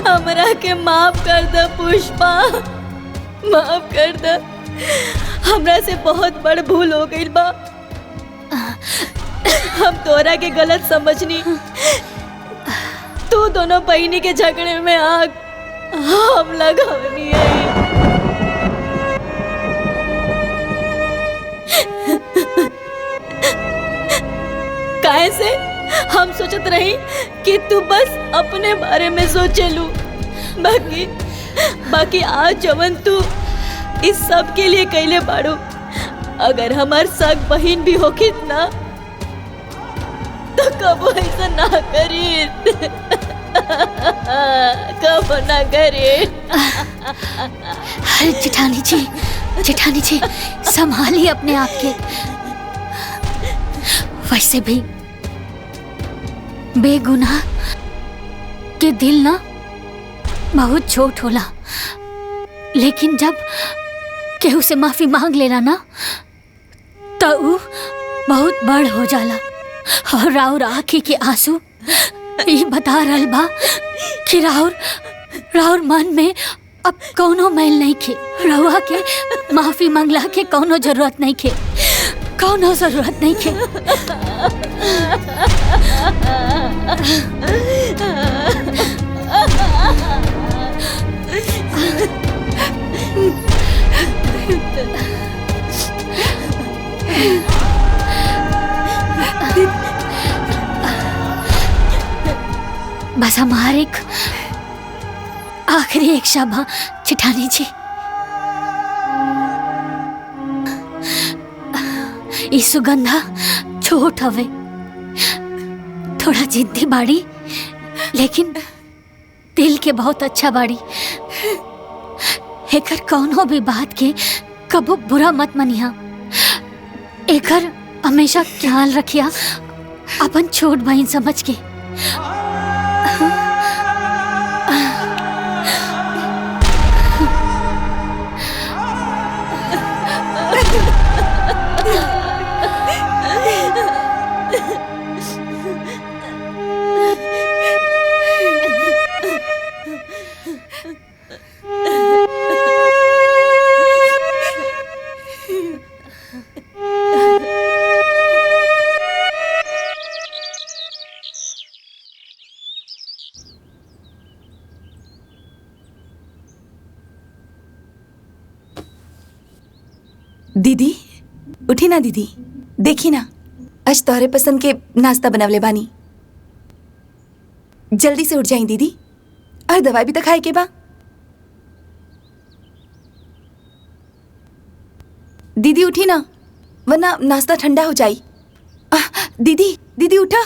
हमरा के माफ कर दे पुष्पा, माफ कर दे। हमरा से बहुत बड़ भूल हो गई बा। हम तोरा के गलत समझनी। तू दोनों बहनी के झगड़े में आग हम लगावनी है। काहे से हम सोचत रही कि तू बस अपने बारे में सोचेलू, बाकी आज जवन तू इस सब के लिए कैले बाड़ू। अगर हमार सग बहन भी होगी ना तो कबो ऐसा ना करी, कबो ना करे। अरे जेठानी जी संभालिए अपने आप के। वैसे भी बेगुनाह के दिल ना बहुत छोट होला, लेकिन जब केहू से माफी मांग लेला ना तो ऊ बहुत बड़ हो जाला। और राउर आँखी के आंसू ये बता रहल बा कि राउर मन में अब कौनो मैल नहीं खे। रउआ के माफी मांगला के कौनो जरूरत नहीं खे, कौनो जरूरत नहीं खे। बस हमारे आखिरी एक शब्द जेठानी जी, ई सुगंधा छोट हवे, थोड़ा जिद्दी बाड़ी, लेकिन दिल के बहुत अच्छा बाड़ी। एकर कौनो भी बात के कबो बुरा मत मनिया। एकर हमेशा ख्याल रखिया अपन छोट बहन समझ के। दीदी उठी ना दीदी, देखी ना आज तोहरे पसंद के नाश्ता बनवले बानी। जल्दी से उठ जाई दीदी, और दवाई भी तो खाए के बा। दीदी उठी ना, वरना नाश्ता ठंडा हो जाई। दीदी दीदी उठा।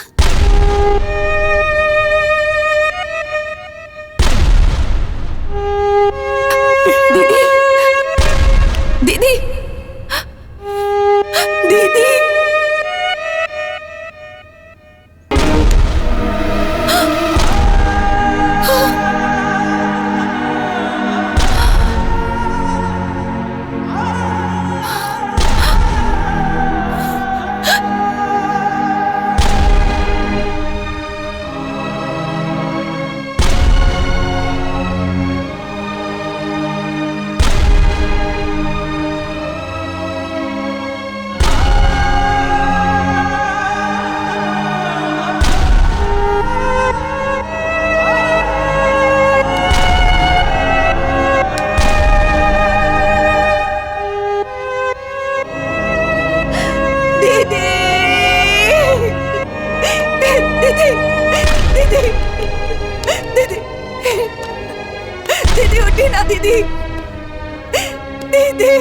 दीदी दीदी दीदी दीदी उठी ना दीदी, दीदी